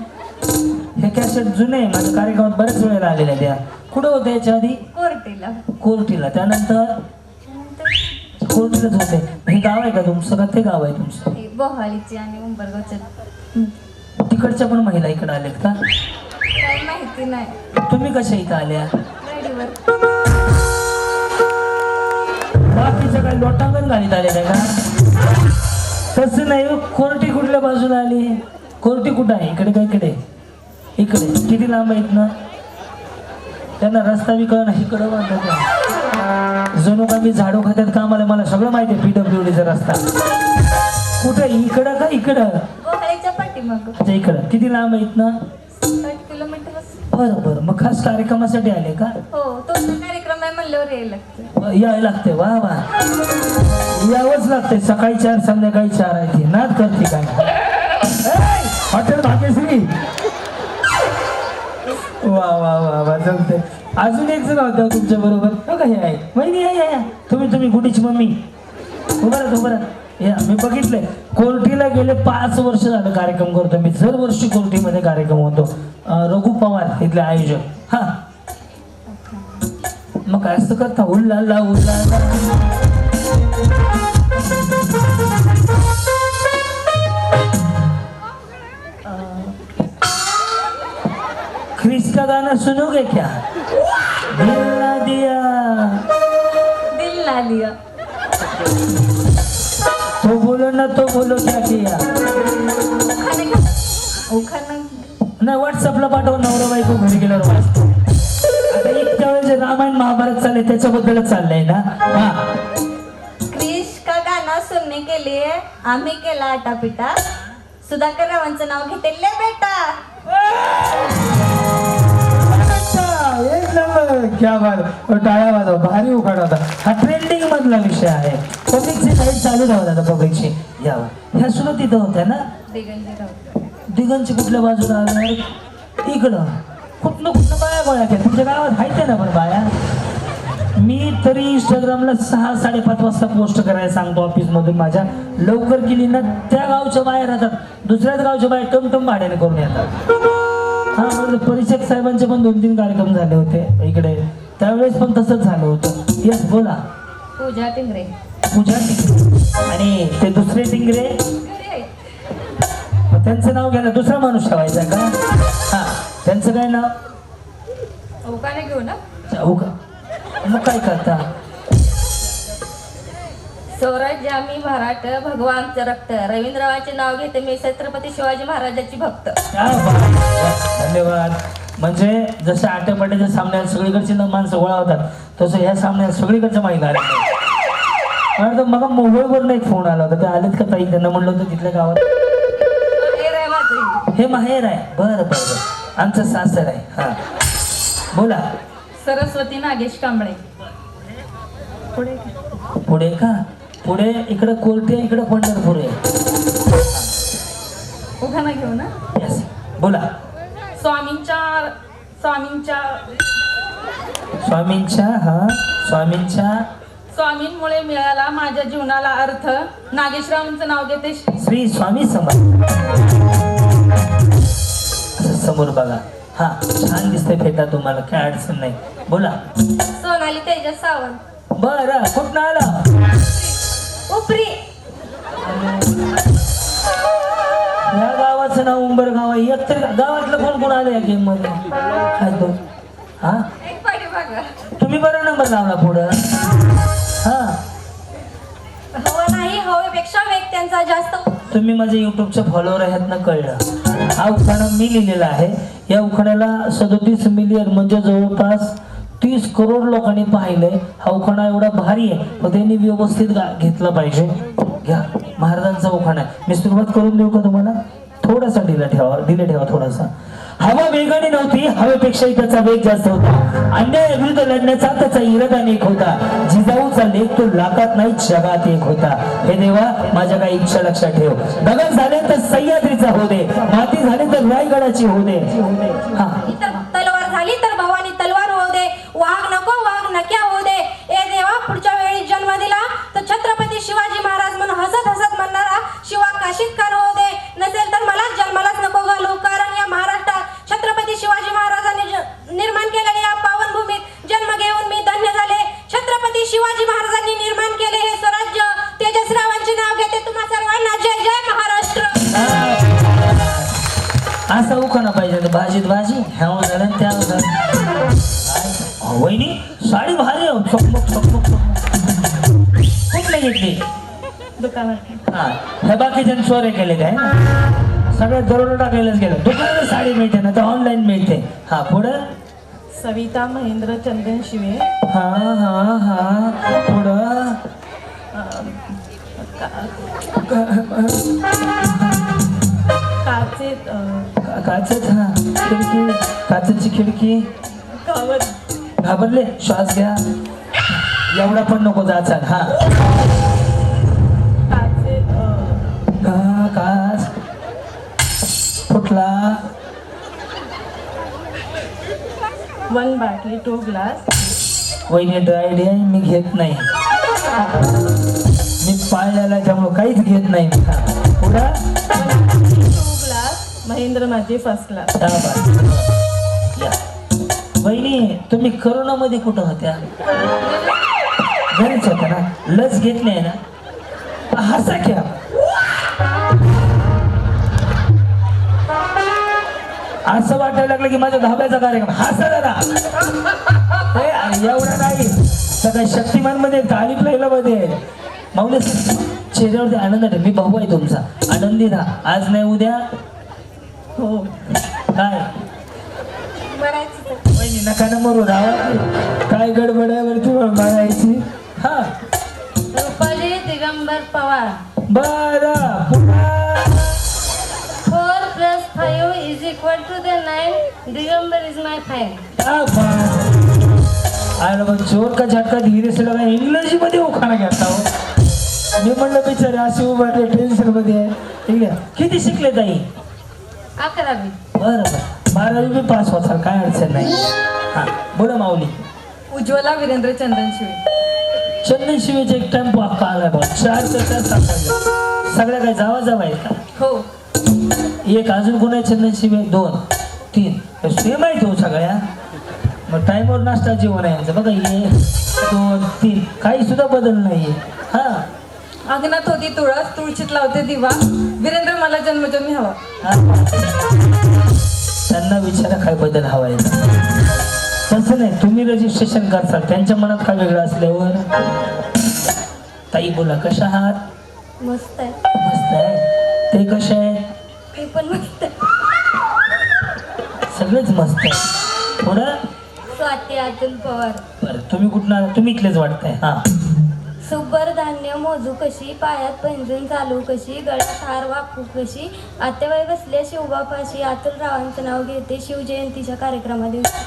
हे कॅसेट जुने आहे माझ्या कार्यक्रमात बऱ्याच वेळेला आलेल्या त्या कुठं होत्या याच्या आधी कोर्टीला कोर्टीला त्यानंतर कोर्टीलाच होते हे गाव आहे का तुमचं का ते गाव आहे तुमचं हे बोहालीची आणि उंबरगावच्या तिकडच्या पण महिला इकडे आलेत का काही माहिती नाही. तुम्ही कशा इथं आल्या गाडीवर बाकीच्या काही लोटांगण घालीत आलेल्या का तसं नाही हो. कोर्टी कुठल्या बाजूला आली कोर्टी कुठं आहे इकडे काय इकडे किती लांब आहेत ना त्यांना रस्ता बी कळना इकडं बांधत जणू का मी झाडू खात्यात कामाला मला सगळं माहिती आहे PWDचा रस्ता कुठं इकडं का इकडं बोहालीच्या पाठीमाग अच्छा इकडं किती लांब आहेत ना 60 किलोमीटर. बरं मग खास कार्यक्रमासाठी आले का हो तुमचा कार्यक्रम आहे म्हणल्यावर यायला लागतं. यायला लागते वा यावंच लागते सकाळी 4 संध्याकाळी 4 आहे ती नाद करते काय हॉटेल भाग्यश्री वा जमते अजून एक जण होतं तुमच्या बरोबर हो का हे आहे वहिनी या तुम्ही गुडीची मम्मी उभं या मी बघितलंय कोर्टीला गेले 5 वर्ष झालं कार्यक्रम करतो मी दरवर्षी कोर्टीमध्ये कार्यक्रम होतो रघु पवार इथले आयोजक हा मग काय असं करता उल्ला क्रिस का गाना सुनोगे क्या दिल ना दिया तो बोलो क्या किया नाही व्हॉट्सअपला पाठव नवरा बायको घरी गेल्यावर वाचतो आता इतक्या वेळेस जे रामायण महाभारत चाललंय त्याच्याबद्दलच चाललंय ना हा क्रिश का गाना सुनने के लिए आम्ही केला आटापिटा सुधाकर रावांचं नाव घेते ले बेटा. एक नंबर क्या बात टाळ्या वाजव भारी उखाणा होता हा ट्रेंडिंग मधला विषय आहे पब्लिकची काही चालू राहत आता पब्लिकची या द्यावा. ह्या सुद्धा तिथं होत्या ना. दिगंची कुठल्या बाजूला आल्या इकडं कुठनं बाया गोळ्या केल्या तुमच्या गावात आहेत ना. पण बाया मी तरी इंस्टाग्रामला 6-5:30 वाजता पोस्ट करायला सांगतो ऑफिसमधून माझ्या. लवकर केली ना त्या गावच्या बाया राहतात, दुसऱ्याच गावच्या बाया टमटम भाड्याने करून येतात. हा म्हणजे परीक्षक साहेबांचे पण 2-3 कार्यक्रम झाले होते इकडे, त्यावेळेस पण तसंच झालं होतं. यस बोला. पूजा टिंगरे. पूजा टिंगरे आणि ते दुसरे टिंगरे त्यांचं नाव घ्यायला दुसरा माणूस ठेवायचा का? हा त्यांचं काय नाव? अवकाने घेऊ ना. मग काय करता? स्वराज्यामी मराठ भगवानचं रक्त. रवींद्ररावांचे नाव घेते मी, छत्रपती शिवाजी महाराजांची भक्त. धन्यवाद. म्हणजे जसं आट्यापाट्याच्या सामन्यात सगळीकडची माणसं गोळा होतात तसं ह्या सामन्यात सगळीकडच्या महिला आल्या. मग मोबाईलवरून एक फोन आला होता, ते आलेत का ताई? त्यांना म्हणलं होतं तिथल्या गावात. हे माहेर आहे. बरं बरं आमचं सासर आहे. हा बोला. सरस्वती नागेश कांबळे. पुढे का? पुढे इकडं कोर्टे, इकडं पंढरपूर आहे. उखाणा घेऊ ना. यस बोला. स्वामींच्या स्वामींमुळे मिळाला माझ्या जीवनाला अर्थ. नागेशरावांचं नाव घेते. श्री स्वामी समर्थ. समोर बघा. हा छान दिसते फेटा तुम्हाला, काय अडचण नाही. बोला. सोनाली तेजस सावंत. बरं कुठं आला? उपरी. या गावाचं नाव उंबरगाव आहे. एकतर गावातलं कोण आलं या गेम मध्ये? हा तुम्ही बरा नंबर लावला पुढं. हा हवं नाही हवेपेक्षा वेग त्यांचा जास्त. तुम्ही माझे युट्यूबचे फॉलोअर आहेत ना, कळलं. हा उखाणा मी लिहिलेला आहे. या उखाण्याला 37 मिलियन म्हणजे जवळपास 30 करोड लोकांनी पाहिलंय. हा उखाणा एवढा भारी आहे, पण त्यांनी व्यवस्थित घेतला पाहिजे. घ्या महाराजांचा उखाणा आहे. मी सुरुवात करून देऊ का तुम्हाला? थोडासा डिले ठेवा थोडासा. हवा वेगाने नव्हती, हवेपेक्षा त्याचा वेग जास्त होता. अन्याय विरुद्ध लढण्याचा त्याचा इरादा एक होता. जिजाऊचा लेख तो लाखात नाही जगात एक होता. हे देवा माझ्या काही इच्छा लक्षात ठेव. दगड झाले तर सह्याद्रीचा होऊ दे, माती झाली तर रायगडाची होऊ दे. हा तलवार झाली तर भवानी तलवार होऊ दे. वाघ नको वाघ नक्या होऊ दे. ए देवा पुढच्या वेळी जन्म दिला तर छत्रपती शिवाजी महाराज म्हणून हसत हसत म्हणणारा शिवा काशीतकार होऊ दे. नसेल तर मला जन्मालाच नको घालू. कारण या महाराष्ट्रात छत्रपती शिवाजी महाराजांनी निर्माण केलेल्या या पावनभूमीत जन्म घेऊन मी धन्य झाले. छत्रपती शिवाजी महाराजांनी निर्माण केले हे स्वराज्य. तेजसरावांचे नाव घेते तुम्हा सर्वांना. जय जय महाराष्ट्र. असा उखाणा पाहिजे. भाजीत भाजी ह्यावर झालं त्यावर झालं. वहिनी साडी भारी चकमक कुठले घेतली? दुकानात. हा ह्या बाकीच्या चोऱ्या केले काय? सगळ्यात दरोडा टाकायलाच गेलं. दुकानात साडी मिळते ना तर ऑनलाईन मिळते. हा पुढं. सविता महेंद्र चंदन शिवे. हा हा हा पुढं. काचेत हा खिडकी, काचेची खिडकी. घाबरले? श्वास घ्या. एवढा पण नको जाचा. हा काच फुटला. 1 बाटली 2 ग्लास. वहिनी ड्रायडी आहे, मी घेत नाही. मी पाळलेला त्यामुळे काहीच घेत नाही. पुढं 2 ग्लास. महेंद्र माझे फर्स्ट क्लास. वहिनी तुम्ही करोनामध्ये कुठं होत्या? घरीच होत्या ना? लस घेतली आहे ना? हसा घ्या. असं वाटायला लागलं की माझ्या धाब्याचा कार्यक्रम. हसा जरा. एवढा नाही सगळ्या शक्तिमान मध्ये तालीफ लाईला मध्ये माऊली चेहऱ्यावरती आनंद आहे. मी भाऊ आहे तुमचा. आनंदी राहा. आज नाही उद्या हो. काय वहिनी नका न मरू राहा. काय गडबड आहे वरती मारायची. हा रुपाली दिगंबर पवार. बरं पुन्हा. 4 + 5 = 9. Digambar is my friend. अरे मग जोर का झटका धीरे से लगा. इंग्लिश मध्ये उखाणा घेता हो. मी म्हणलं बिचारे अशी उभारले टेन्शन मध्ये आहे. ठीक आहे, किती शिकले ताई? 11वी. बरं बरं, 12वी बी पास होता, काय अडचण नाही. हा बोला माऊली. उज्ज्वला वीरेंद्र चंदन शिवे. चंदन शिवेचे एक टेम्पो अख्खा आलाय बघ, 4 ते 4 तासाला. सगळ्या काय जावा आहे का? हो. एक अजून कोण आहे चंदन शिवे? 2 3 सेम आहे तो सगळ्या. मग टाईमवर नाश्ता जेवण आहे यांचं बघा, 1 2 3 काही सुद्धा बदल नाहीये. हा अंगणात होती तुळस, तुळशीत लावते दिवा, वीरेंद्र मला जन्मजन्मी हवा. त्यांना विचारा काय बदल हवाय. तसं नाही, तुम्ही रजिस्ट्रेशन करसाल त्यांच्या मनात काय वेगळं असल्यावर. ताई बोला, कशा आहात? मस्त आहे. मस्त आहे. ते कसे आहे? मी पण मस्त आहे. सगळेच मस्त आहे. थोडं स्वाती अतुल पवार. बरं, तुम्ही कुठं आला? तुम्ही इथलेच वाटतंय. हा सुबर धान्य मोजू कशी, पायात पैंजण चालू कशी, गळ्यात हार वापरू कशी, आत्याबाई बसल्या शिवबापाशी, अतुल रावांचं नाव घेते शिवजयंतीच्या कार्यक्रमा दिवशी.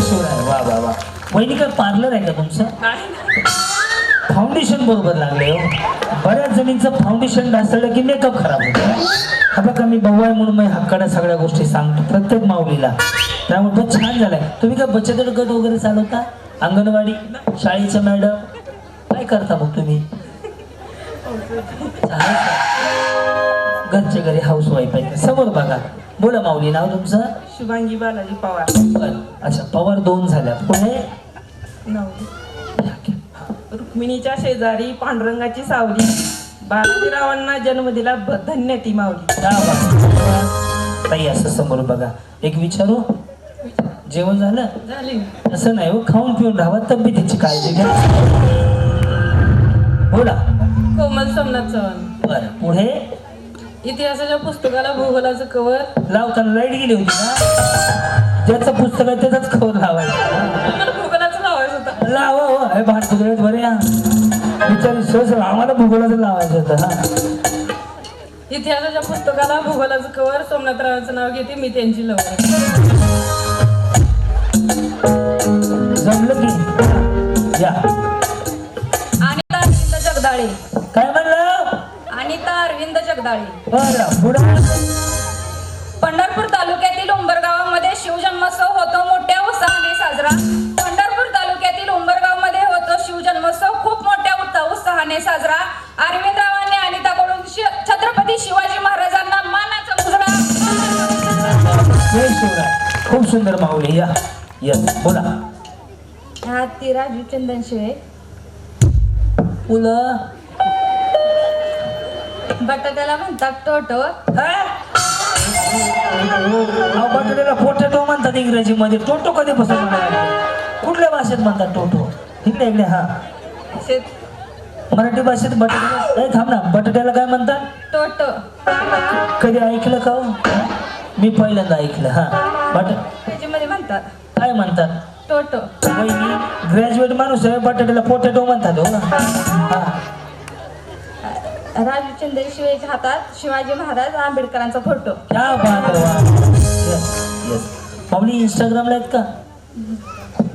शिवराय, वा वा वा. वहिनी काय पार्लर आहे का तुमचं? फाउंडेशन बरोबर लागले हो. बऱ्याच जणींचं फाउंडेशन ढासळलं की मेकअप खराब होतो. हा बघा, मी भाऊ आहे म्हणून मी हक्काने सगळ्या गोष्टी सांगतो प्रत्येक माऊलीला. त्यामुळे तो छान झालाय. तुम्ही काय बचत गट वगैरे चालवता? अंगणवाडी, शाळेच्या मॅडम, काय करता मग तुम्ही? घरच्या घरी हाऊस वाईफ आहे. समोर बघा. बोला माऊली, नाव तुमचं? शुभांगी बालाजी पवार. बरं, अच्छा, पवार 2 झाल्या. पुढे 9. रुक्मिणीच्या शेजारी पांडुरंगाची सावली, बालाजीरावांना जन्म दिला धन्य ती माऊली. ताई असं समोर बघा. एक विचारू, जेवण झालं? झाली. असं नाही हो, खाऊन पिऊन राहावा, तब्येतीची काळजी घ्या. बोला. कोमल सोमनाथ चव्हाण. बरं, पुढे इतिहासाच्या पुस्तकाला भूगोलाचं कवर. लावताना लाईट गेली होती का? ज्याचं पुस्तक आहे त्याचाच कवर लावायचं. भूगोलाचं लावायचं होतं. लावा हो, हे भात तुकडे बरे. विचार सहज आम्हाला भूगोलाचं लावायचं होतं. हा इतिहासाच्या पुस्तकाला भूगोलाचं कवर, सोमनाथरावांचं नाव घेते मी त्यांची लवकर. जमलं की या. अनिता अरविंद जगदाळे. काय म्हणलं? अनिता अरविंद जगदाळे. बरं, पुढे. पंढरपूर तालुक्यातील उंबरगावामध्ये शिवजन्मोत्सव होतो मोठ्या उत्साहाने साजरा. पंढरपूर तालुक्यातील उंबरगावमध्ये होतो शिवजन्मोत्सव खूप मोठ्या उत्साहाने साजरा. अरविंदरावांनी अनिताकडून छत्रपती शिवाजी महाराजांना मानाचा मुजरा. जय शिवराय. खूप सुंदर माऊली. या यस, बोला. हाती राजू चंदन शिवे. मुलं बटाट्याला म्हणतात टोटो. बटाट्याला पोटॅटो म्हणतात इंग्रजीमध्ये. टोटो कधीपासून म्हणाला? कुठल्या भाषेत म्हणतात टोटो? इकडे इकडे. हा मराठी भाषेत बटाट्याला थांब ना, बटाट्याला काय म्हणतात? टोटो. कधी ऐकलं का हो? मी पहिल्यांदा ऐकलं. हा त्याच्यामध्ये म्हणतात काय म्हणतात? टोटो. वहिनी ग्रॅज्युएट माणूस आहे, बटाट्याला पोटॅटो म्हणतात हो ना. राजू चंदन शिवेच्या हातात शिवाजी महाराज आंबेडकरांचा फोटो. क्या बात आहे. Yes yes. पावली इंस्टाग्रामला आहेत का?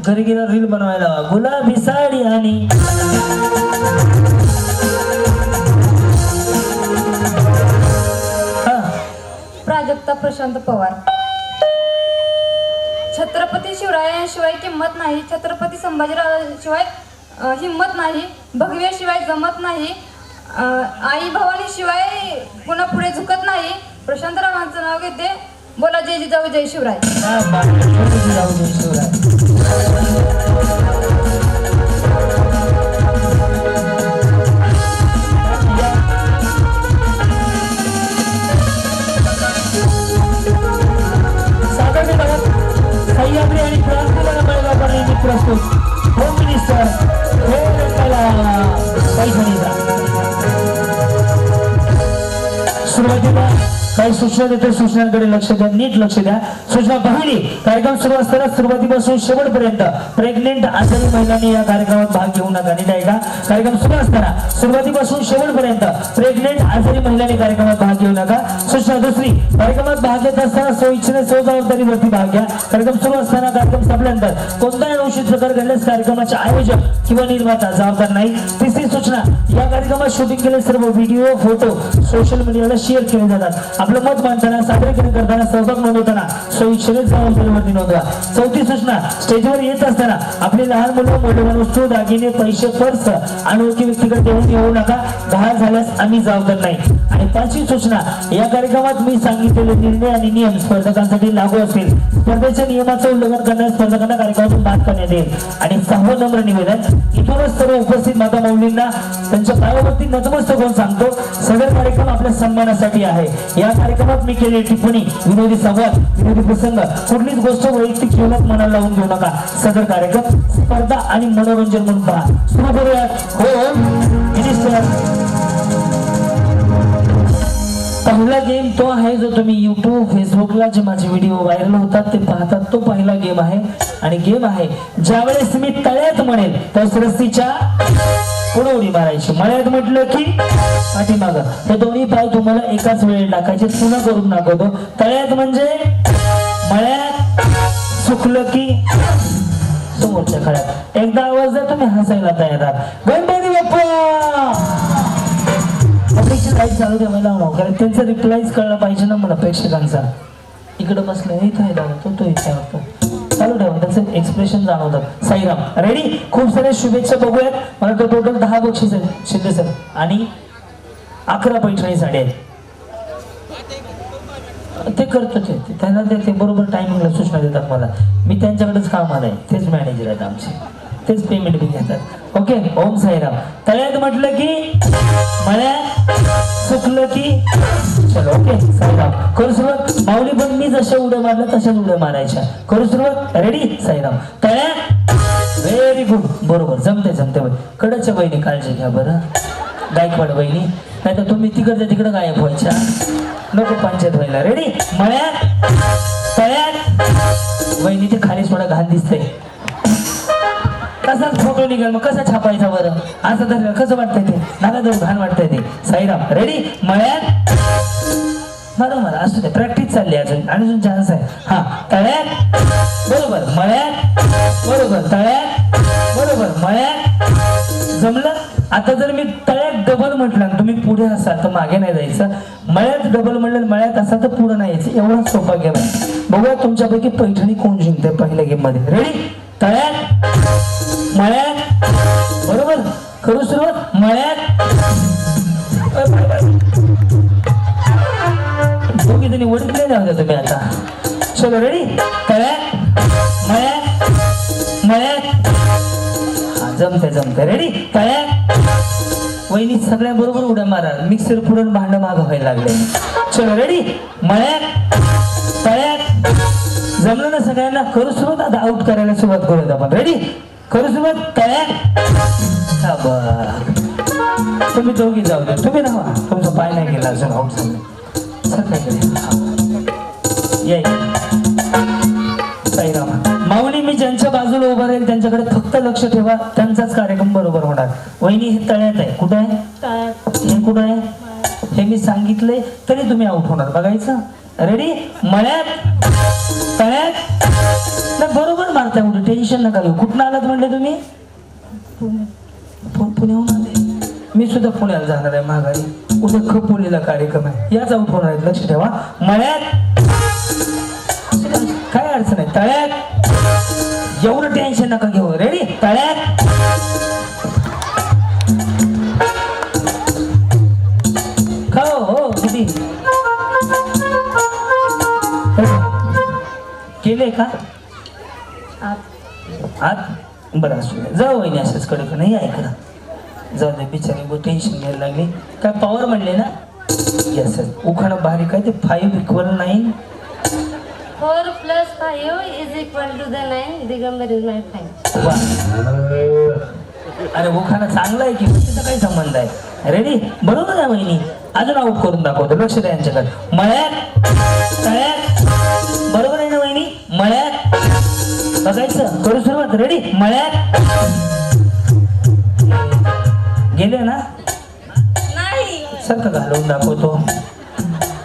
घरी गेला रील बनवायला. गुलाबी साडी आणि प्राजक्ता प्रशांत पवार. छत्रपती शिवरायांशिवाय किंमत नाही, छत्रपती संभाजीराजांशिवाय हिंमत नाही, भगव्याशिवाय जमत नाही, आई भवानी शिवाय पुन्हा पुढे झुकत नाही. प्रशांतरावांचं नाव घेते. बोला जय जिजाऊ जय शिवराय. जय शिवराय. सह्याद्री आणि क्रांतीला मळगावकरांनी प्रस्तुत होम मिनिस्टर पैठणीचा. सुरुवातीला काही सूचना देते, सूचनांकडे लक्ष द्या, नीट लक्ष द्या. सूचना पहिली, कार्यक्रम सुरू असताना सुरुवातीपासून शेवटपर्यंत प्रेग्नेंट आजारी महिलांनी या कार्यक्रमात भाग घेऊ नका. नीट ऐका, कार्यक्रम सुरू असताना सुरुवातीपासून शेवटपर्यंत प्रेग्नेंट आजारी महिलांनी कार्यक्रमात भाग घेऊ नका. सूचना दुसरी, कार्यक्रमात भाग घेत असताना स्वइच्छेने जबाबदारीवरती भाग घ्या. कार्यक्रम सुरू असताना कार्यक्रम संपल्यानंतर कोणताही अनुचित प्रकार घडल्यास कार्यक्रमाचे आयोजक किंवा निर्माता जबाबदार नाही. तिसरी सूचना, या कार्यक्रमात शूटिंग केलेले सर्व व्हिडिओ फोटो सोशल मीडियाला शेअर केले जातात. आपलं मत मांडताना, सादरीकरण करताना, सहभाग नोंदवताना स्वइच्छेने जबाबदारीवरती नोंदवा. चौथी सूचना, स्टेजवर येत असताना आपली लहान मुलं, मौल्यवान वस्तू, दागिने, पैसे, पर्स अनोळखी व्यक्तीकडे देऊन येऊ नका. घाण झाल्यास आम्ही जबाबदार नाही. आणि पाचवी सूचना, या कार्यक्रमात मी सांगितलेले निर्णय आणि नियम स्पर्धकांसाठी लागू असतील. स्पर्धेच्या नियमाचं उल्लंघन करणाऱ्या स्पर्धकांना कार्यक्रमातून बाद करण्यात येईल. आणि 6वं नम्र निवेदन, इथूनच सर्व उपस्थित माता मौलींना त्यांच्या पायावरती नतमस्तक होऊन सांगतो, सदर कार्यक्रम आपल्या सन्मानासाठी आहे. या कार्यक्रमात मी केलेली टिप्पणी, विनोदी संवाद, विनोदी प्रसंग, कुठलीच गोष्ट वैयक्तिक जीवनात मनाला लावून घेऊ नका. सदर कार्यक्रम स्पर्धा आणि मनोरंजन म्हणून पहा. सुरू करूयात. हो मिनिस्टर, पहिला गेम तो आहे जो तुम्ही युट्यूब, फेसबुकला जे माझे व्हिडिओ व्हायरल होतात ते पाहतात. तो पहिला गेम आहे. आणि गेम आहे, ज्यावेळेस मी तळ्यात म्हणेल तर रस्सीच्या पुढे उडी मारायची. मळ्यात म्हटलं की पाठीमागं. हे दोन्ही पाय तुम्हाला एकाच वेळी टाकायचे. पुन्हा करून दाखवतो. तळ्यात म्हणजे मळ्यात, सुकलं की समोरच्या खड्यात. एकदा आवाज द्या, तुम्ही हसायला तयार आहात. गणपती बाप्पा. लाईट चालू ठेवायला हवं, कारण त्यांचा रिप्लायच कळला पाहिजे ना मला प्रेक्षकांचा. इकडे बसलं, इथं आहे दादा, तो इथे वाटतो. चालू ठेवा, त्यांचं एक्सप्रेशन जाणवतात. साईराम रेडी. खूप साऱ्या शुभेच्छा बघूयात. मला तो टोटल 10 बक्षीस आहेत शिंदे सर, आणि 11 पैठणी साड्या आहेत. ते करतात त्यांना ते बरोबर टायमिंगला सूचना देतात मला. मी त्यांच्याकडेच काम आलंय, तेच मॅनेजर आहेत आमचे, तेच पेमेंट बी घेतात. ओके. ओम साईराम. तळ्यात म्हटलं की मळ्यात, सुकलं की चलो. ओके साईराम. करू सुरुवात. माऊली पण मी जशा उड्या मारल्या तशाच उड्या मारायच्या. करू सुरुवात. रेडी. साईराम. तळ्यात. Very good. बरोबर. जमते बाई. कडच्या बहिणी काळजी घ्या बरं, गायकवाड बहिणी, नाही तर तुम्ही तिकडच्या तिकडं गायब व्हायच्या. नको पंचायत व्हायला. रेडी. मळ्यात, तळ्यात. बहिणी ते खाली थोडा घाण दिसतंय. कसाच फोटो निघाल मग कसा छापायचा बरं? असं तर कसं वाटतंय ते? नागा जाऊ घाण वाटतंय ते. साईराम. रेडी. मळ्यात. बरोबर. असू दे, प्रॅक्टिस चालली अजून चान्स आहे. हा. तळ्यात. बरोबर. मळ्यात. बरोबर. तळ्यात. बरोबर. मळ्यात. जमलं. आता जर मी तळ्यात डबल म्हटलं तुम्ही पुढे असाल तर मागे नाही जायचं. मळ्यात डबल म्हटलं, मळ्यात असाल तर पुढे नाही यायचं. एवढा सोपा गेम आहे. बघूया तुमच्यापैकी पैठणी कोण जिंकते पहिल्या गेम मध्ये. रेडी. तळ्यात. मळ्यात. बरोबर. करू सुरुवात. मळ्यात. दोघी जणी वडील नाही तुम्ही आता. चलो रेडी. तळ्यात. मळ्यात. मळ्यात. जमते. रेडी. तळ्यात. वहिनी सगळ्या बरोबर उड्या मारा. मिक्सर पुढून भांडं मागं व्हायला लागले. चलो रेडी. मळ्यात. तळ्यात. जमलं ना सगळ्यांना? करू सुरुवात. आता आउट करायला सुरुवात करूयात आपण. रेडी. करू सुरुवात. तळ्यात. तुम्ही दोघी जाऊ द्या. तुम्ही ना तुमचा पाय नाही गेला अजून. आउट झालं. साईराम. माऊली मी ज्यांच्या बाजूला उभा राहील त्यांच्याकडे फक्त लक्ष ठेवा, त्यांचाच कार्यक्रम बरोबर होणार. वहिनी हे तळ्यात आहे. कुठं आहे? हे कुठं आहे? हे मी सांगितलंय तरी तुम्ही आउट होणार. बघायचं. रेडी. मळ्यात. तळ्यात. नाही बरोबर मारताय. कुठे टेन्शन नका घेऊ. कुठं आलात म्हणले तुम्ही? पुण्याहून आले. मी सुद्धा पुण्याला जाणार आहे माघारी. उद्या खपोलीला कार्यक्रम आहे. याच आउट होणार आहेत. लक्ष ठेवा. मळ्यात. काय अडचण आहे? तळ्यात. एवढं टेन्शन नका घेऊ. रेडी. तळ्यात. खाओ. हो किती केले का? आत. बरं असू दे. जाऊ वहिनी अशाच कडे का नाही ऐकलं. जाऊ दे बिचारी टेन्शन घ्यायला लागली. काय पॉवर म्हणले ना? येस. उखाणं भारी काय ते 5 = 9. 4 + 5 = 9. Digambar is my friend. अरे उखाणं चांगलं आहे की त्याचा काही संबंध आहे? रेडी. बरोबर आहे वहिनी. अजून आऊट करून दाखवतो. लक्ष द्या यांच्याकडे. मळ्यात तळ्यात. बरोबर आहे ना वहिनी? मळ्यात बघायचं. करू सुरुवात. रेडी? मळ्यात. गेले ना? नाही. सारखं घालवून दाखवतो.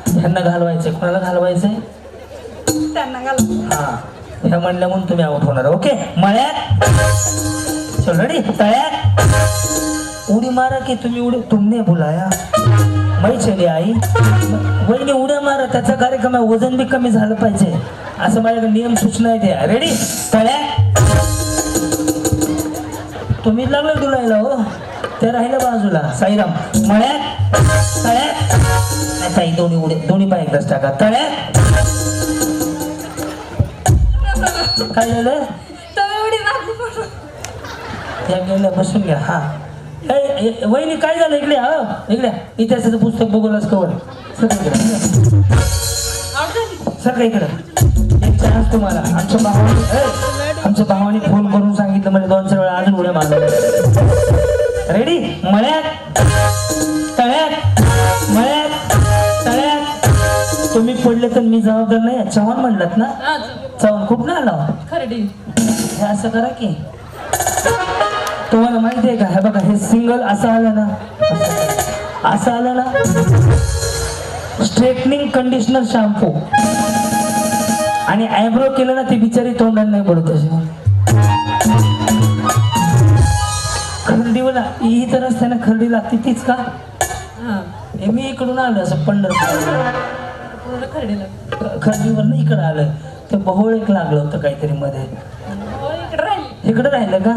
ह्यांना घालवायचंय. कोणाला घालवायचंय? त्यांना घाल. हा ह्या म्हणल्या म्हणून तुम्ही आउट होणार. ओके. मळ्यात. चल रेडी? तळ्यात. उडी मारा की तुम्ही उडी. तुमने बुलाया मै चली आई. वहिनी उड्या मारा. त्याचा कार्यक्रम आहे. वजन बी कमी झालं पाहिजे असं माझ्याकडे नियम सूचना आहे द्या. रेडी? तळ्यात. तुम्ही लागलं डुलायला हो. ते राहिलं बाजूला. साईराम. मळ्यात तळ्यात. नाही ताई दोन्ही उडे दोन्ही पाय एकदाच टाका. तळ्यात. काय झालं? तुम्ही उडी मारली. त्या गेल्या बसून घ्या. हा वहिनी काय झालं? इकडे हा इकडे. इतिहासाचं पुस्तक भूगोलाच कवर. सर इकडे. सर का इकडे. एक चान्स तुम्हाला. आमच्या भावाने फोन करून सांगितलं म्हणजे 2-4 वेळा अजून उड्या मारल्या. रेडी? मळ्यात तळ्यात. मळ्यात तळ्यात. तुम्ही पडले तर मी जबाबदार नाही. चव्हाण म्हणलात ना? चव्हाण कुठं आला? खरडी. हे असं करा की तुम्हाला माहिती आहे का? हे बघा हे सिंगल असं आलं ना. असं आलं ना. स्ट्रेटनिंग कंडिशनर शॅम्पू आणि आयब्रो केलं ना ती बिचारी तोंडात नाही पडत. खरडीवर ही तर असते ना. खरडी लागते तीच का? हे मी इकडून आलं असं पंढरपूर. खरडीवर ना इकडं आलं. ते बहोळ एक लागलं होतं काहीतरी मध्ये. इकडं राहिलं का?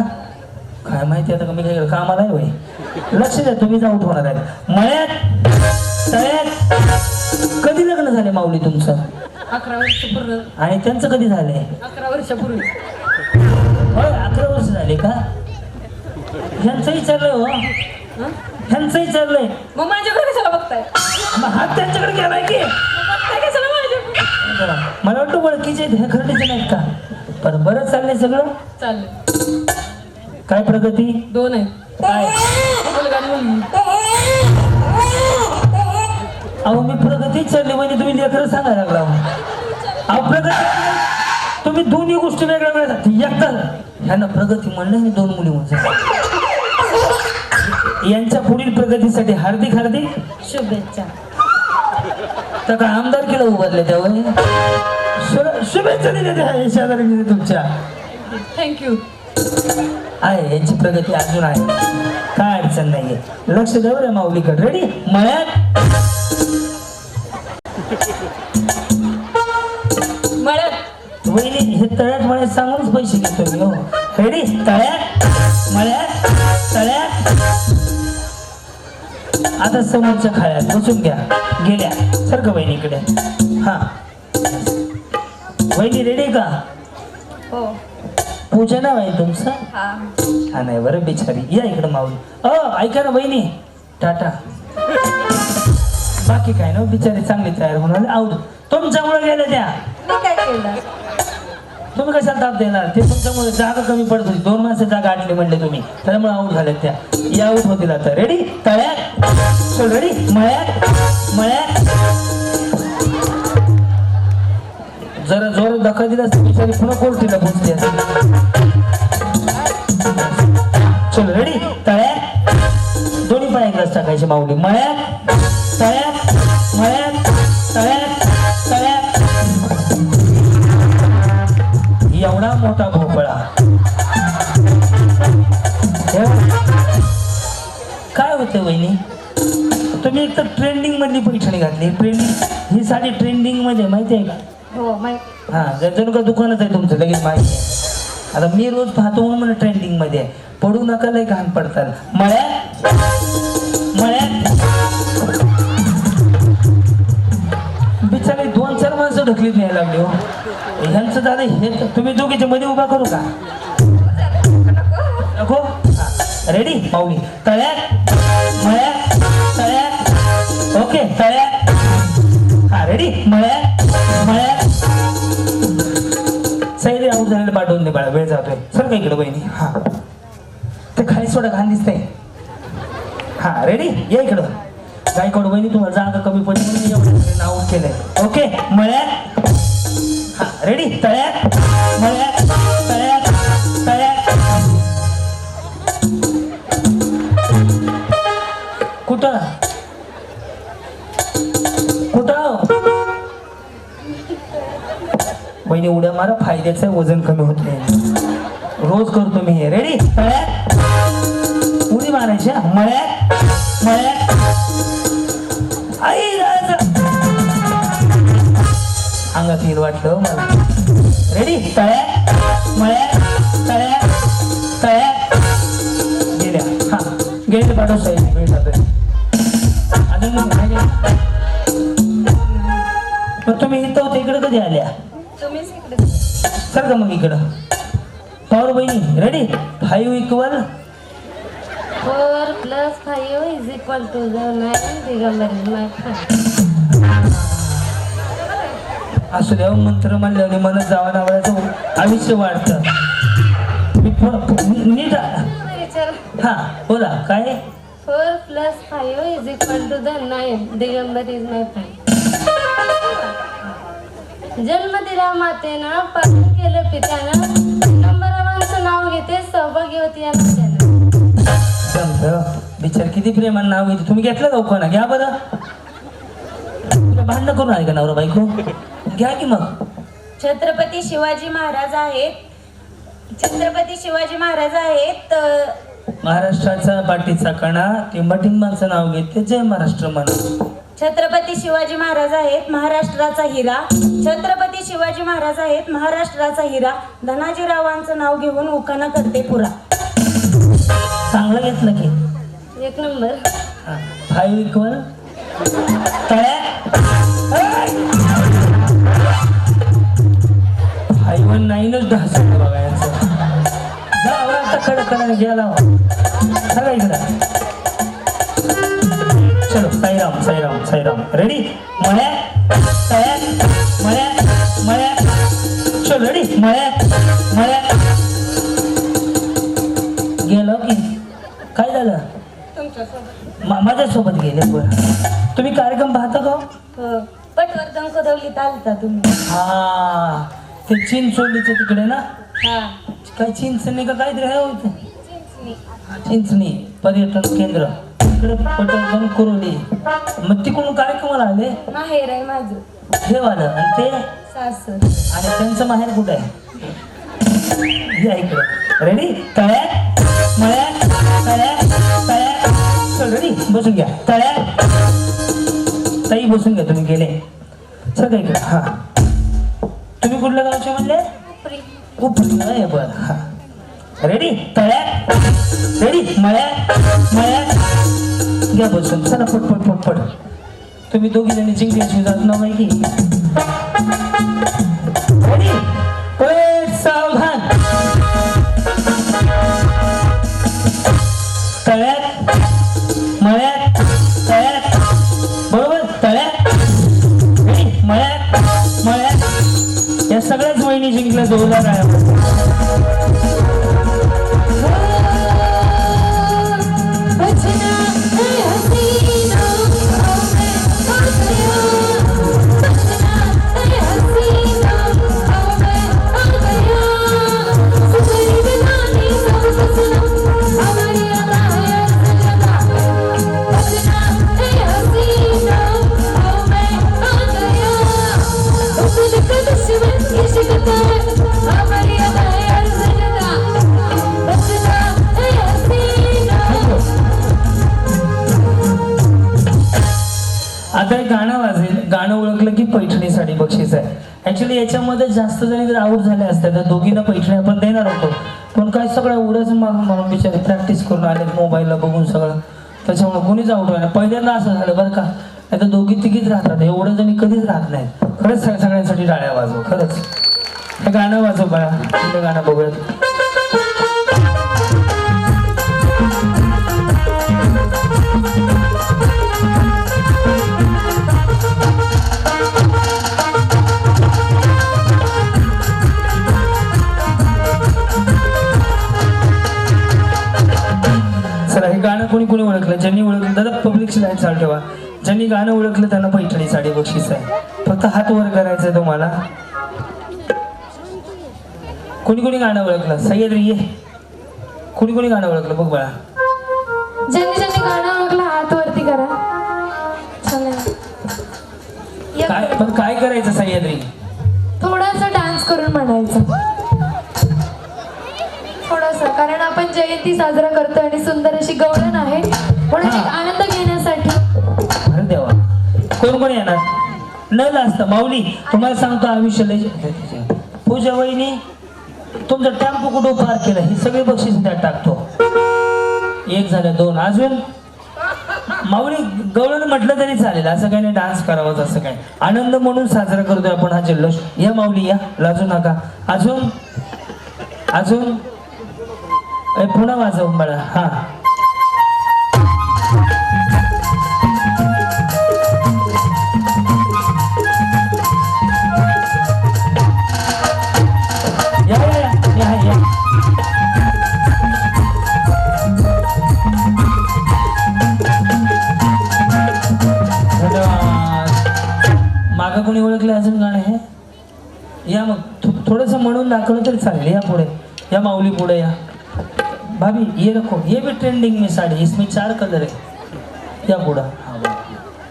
काय माहिती आता. मी काय कामाला आहे होय. लक्ष द्या. तुम्ही जाऊन होणार आहे. मळ्यात तळ्यात. कधी लग्न झाले माऊली तुमचं? 11 वर्षापूर्वी. आणि त्यांचं कधी झालंय? 11 वर्षापूर्वी. होय 11 वर्ष झाले का? ह्यांचं विचारलंय हो. ह्यांचं विचारलंय. मग माझ्याकडे कशाला बघताय? मग हात त्यांच्याकडे गेलाय की? बघताय कशाला माझ्याकडे? मला वाटतं ओळखीचे हे खरडीचे नाहीत का? पण बरंच चाललंय सगळं. चाललंय. काय प्रगती? 2 आहेत. काय? मुलगा आणि मुलगी. अहो मी प्रगतीच चालली म्हणजे तुम्ही लेकरं सांगायला लागला. अहो प्रगती तुम्ही दोन्ही गोष्टी वेगळ्या वेगळ्या एकटाच. ह्यांना प्रगती म्हणलं मी 2 मुली म्हणजे. यांच्या पुढील प्रगतीसाठी हार्दिक हार्दिक शुभेच्छा. तर काय आमदार केलं उभारले तेव्हा शुभेच्छा दिल्या त्या शेजारी तुमच्या. थँक्यू. आहे यांची प्रगती अजून आहे. काय अडचण नाहीये. लक्ष द्यावं रे माऊलीकडे. रेडी? मळ्यात मळ्यात. वहिनी हे तळ्यात मळ्यात सांगूनच पैसे घेतो मी हो. रेडी? तळ्यात मळ्यात तळ्यात. आता समोरच्या खाळ्यात बसून घ्या. गेल्या सारखं वहिनीकडे. हा वहिनी रेडी का? हो. पूजा नाव आहे तुमचं? हा. हा नाही बरं बिचारी. या इकडं माऊली. ऐका ना वहिनी. टाटा. बाकी काय ना बिचारी चांगली तयार होणार. आऊट. तुमच्यामुळे गेल्या त्या. मी काय केलं? तुम्ही कशाला ताप देणार? ते तुमच्यामुळे जागा कमी पडत होती. 2 माणसं जागा आटली म्हणले तुम्ही. त्यामुळे आऊट झाल्यात त्या. या आऊट होतील आता. रेडी? तळ्यात. चल रेडी? मळ्यात मळ्यात. जरा जोर धक्का दिला बिचारी पुन्हा कोर्टीला पोहोचली असेल. चल रेडी? तळ्यात. दोन्ही पाय एकदाच टाकायचे माऊली. मळ्यात तळ्यात मळ्यात तळ्यात तळ्यात. एवढा मोठा भोपळा. काय होतं वहिनी? तुम्ही एक तर ट्रेंडिंग मधली पैठणी घातली. ट्रेंडिंग ही साडी ट्रेंडिंग मध्ये माहिती आहे का? हो माहिती. हा जणू का दुकानच आहे तुमचं लगेच माहिती आहे. आता मी रोज पाहतो म्हणून ट्रेंडिंग मध्ये आहे. पडू नका लय घाण पडतात. मळ्यात मळ्यात. बिचारी 2-4 माणसं ढकलीत न्यायला लागली हो. ह्यांचं झालं हे. तुम्ही दोघीच्या मध्ये उभा करू का? नको. हा रेडी पाऊली. तळ्यात मळ्यात तळ्यात. ओके तळ्यात. हा रेडी? मळ्यात मळ्यात. सैरी आऊट झालेलं पाठवून दे बाळा. वेळ जातोय. सर का इकडं बहिणी. हा ते खाली सोडा घाण दिसतंय. हा रेडी? या इकडं. गायकवाड वहिनी तुम्हाला जागा कमी पडली म्हणून मी एवढं नाव केलंय. ओके मळ्यात हा रेडी तळ्यात मळ्यात तळ्यात तळ्यात कुठं कुठं बहिणी उड्या मारा फायद्याचं आहे, वजन कमी होत नाही. रोज करतो मी हे. रेडी तळ्यात उडी मारायच्या मळ्यात मळ्यात आई अंगात येईल वाटलं मला. रेडी तळ्यात मळ्यात तळ्यात तळ्यात गेल्या हा गेले पाठव साहेब भेटत अजून पण तुम्ही इथं होते इकडे कधी आल्या तुम्हीच इकडे सर का मग इकडं पॉवर बहिणी. Ready 5 equal 4 plus 5 is equal to the 9. Digambar is my friend. असू द्या मंत्र म्हणल्याने मला जावा नावाचं आयुष्य वाढतं. नीट हा बोला काय 4 plus 5 is equal to the 9. Digambar is my friend. जन्म दिला मातेनं, पालन केलं पित्यानं, दिगंबरावांचं नाव घेते, सहभागी होती या नात्यानं. बिचार किती प्रेमान नाव घेते. तुम्ही घेतलं का उखाणा? घ्या बरं. तुला भांडणं करून आले का नवरा बायको? घ्या की मग. छत्रपती शिवाजी महाराज आहेत. छत्रपती शिवाजी महाराज आहेत. महाराष्ट्राचा पाठीचा कणा टिंबाटिंबांचं नाव घेते, जय महाराष्ट्र म्हणा. छत्रपती शिवाजी महाराज आहेत महाराष्ट्राचा हिरा. छत्रपती शिवाजी महाराज आहेत महाराष्ट्राचा हिरा. धनाजीरावांचं नाव घेऊन उखाणा करते पुरा. चांगलं घेतलं की 1 नंबर. 5 इक्वल तळ्यात 5 1 9च 10 सेकंद बघा यांचं. जा आता कडकडा गेला सगळं इकडं. चलो साईराम साईराम साईराम. रेडी मळ्यात तळ्यात मळ्यात मळ्यात चल रेडी मळ्यात मळ्यात गेलो की काय झालं? माझ्यासोबत गेले. बरं तुम्ही कार्यक्रम पाहता का? पटवर्धन कदवलीत आलता तुम्ही. हा ते चिंचोलीचे तिकडे ना. हा काय चिंचणी का काहीतरी आहे होतं. चिंचणी पर्यटन केंद्र तिकडे पटवर्धन कुरोली. मग तिकडून कार्यक्रमाला आले. माहेर आहे माझं हे वालं आणि ते सासर. आणि त्यांचं माहेर कुठे आहे? या इकडे. रेडी तळ्यात मळ्यात तळ्यात तळ्यात चल रेडी बसून घ्या. तळ्यात ताई बसून घ्या. तुम्ही गेले सर का इकडे. हा तुम्ही कुठल्या गावचे म्हणले? उपरी आहे बरं. हा रेडी तळ्यात रेडी मळ्यात मळ्यात घ्या बसून. चला पटपट पटपट. तुम्ही दोघी जणी जिंकल्याची जात ना माहिती. रेडी पट सावधान. तळ्यात मळ्यात तळ्यात बरोबर तळ्यात रेडी मळ्यात मळ्यात. या सगळ्याच वहिनी जिंकल्या जोरदार आहे. आता एक गाणं वाजेल. गाणं ओळखलं की पैठणी साडी बक्षीस आहे. ऍक्च्युली याच्यामध्ये जास्त जणी जर आऊट झाले असते तर दोघींना पैठणी आपण देणार होतो. पण काय सगळं उड्याच मागून म्हणून बिचारे प्रॅक्टिस करून आले मोबाईलला बघून सगळं. त्याच्यामुळे कोणीच आऊट व्हायला. पहिल्यांदा असं झालं बरं का. नाही तर दोघी तिघीच राहतात. एवढं जणी कधीच राहत नाहीत. खरंच सगळ्यांसाठी टाळ्या वाजव. खरंच हे गाणं वाजव बाळा. ते गाणं बघूयात. चला हे गाणं कोणी कोणी ओळखलं? ज्यांनी ओळखलं दादा पब्लिकची लाईट चालू ठेवा. ज्यांनी गाणं ओळखलं त्यांना पैठणी साडी बक्षीस आहे. फक्त हात वर करायचं आहे तुम्हाला. कोणी कोणी गाणं ओळखलं? सह्याद्री ये. कोणी कोणी गाणं ओळखलं बघ बाळा. ज्यांनी ज्यांनी गाणं ओळखलं हात वरती करा. चालेल. काय पण काय करायचं सह्याद्री? थोडासा डान्स करून म्हणायचं. थोडासा, कारण आपण जयंती साजरा करतो आणि सुंदर अशी गवळण आहे म्हणून एक आनंद घेण्यासाठी. अरे देवा, कोण कोण येणार? न लाजता माऊली तुम्हाला सांगतो आयुष्य लय. पूजा वहिनी तुमचा टेम्पो कुठं पार्क केला हे सगळे बक्षीस त्यात टाकतो. एक झालं, दोन, अजून माऊली गवळण म्हटलं तरी चालेल, असं काही नाही डान्स करावाच असं काय. आनंद म्हणून साजरा करतोय आपण हा जल्लोष. या माऊली या, लाजू नका. अजून अजून पुन्हा वाजव मला. हा या या या या. मागं कोणी ओळखलं अजून गाणं आहे? या मग थोडंसं म्हणून दाखवलं तरी चालेल. या पुढे या माऊली, पुढे या. भाभी ये रखो, ये भी ट्रेंडिंग में साड़ी, इसमें 4 कलर है. या पुढं.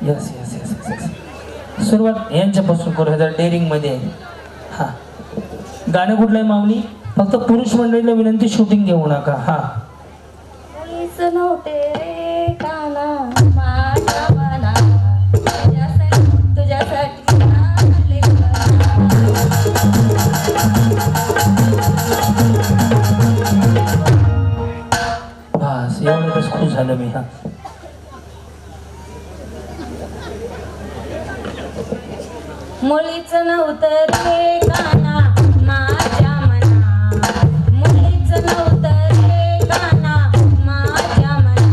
Yes yes yes yes. सुरुवात यांच्यापासून करू, जर डेअरिंग मध्ये आहे. हा गाणं कुठलं आहे माऊली? फक्त पुरुष मंडळीला विनंती, शूटिंग घेऊ नका. हा मुळीच नव्हते रे काना माझ्या मना तुझ्यासाठी आले बस एवढंच खुश झालं मी. हा मुळीच नव्हतं रे काना माझ्या मना मुळीच नव्हतं रे काना माझ्या मना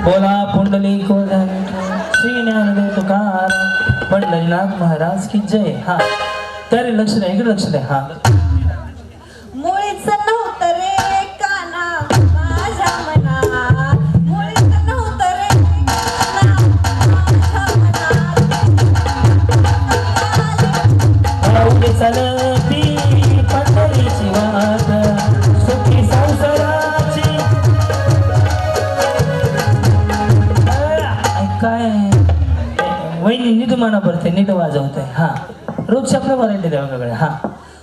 बोला पुंडलिक श्री ज्ञानदेव तुकाराम पंढरीनाथ महाराज की जय. हा त्यारे लक्ष द्या, इकडे लक्ष द्या. हा मुळीच नव्हतं रे काना माझ्या मना मुळीच नव्हतं रे काना माझ्या उद्या चालती पंढरीची वाट सुखी संसाराची. काय वहिनी नीट म्हणा पडते, नीट वाजवते. हा रोजच्या आपल्या वरायटी द्या वेगळ्या. हा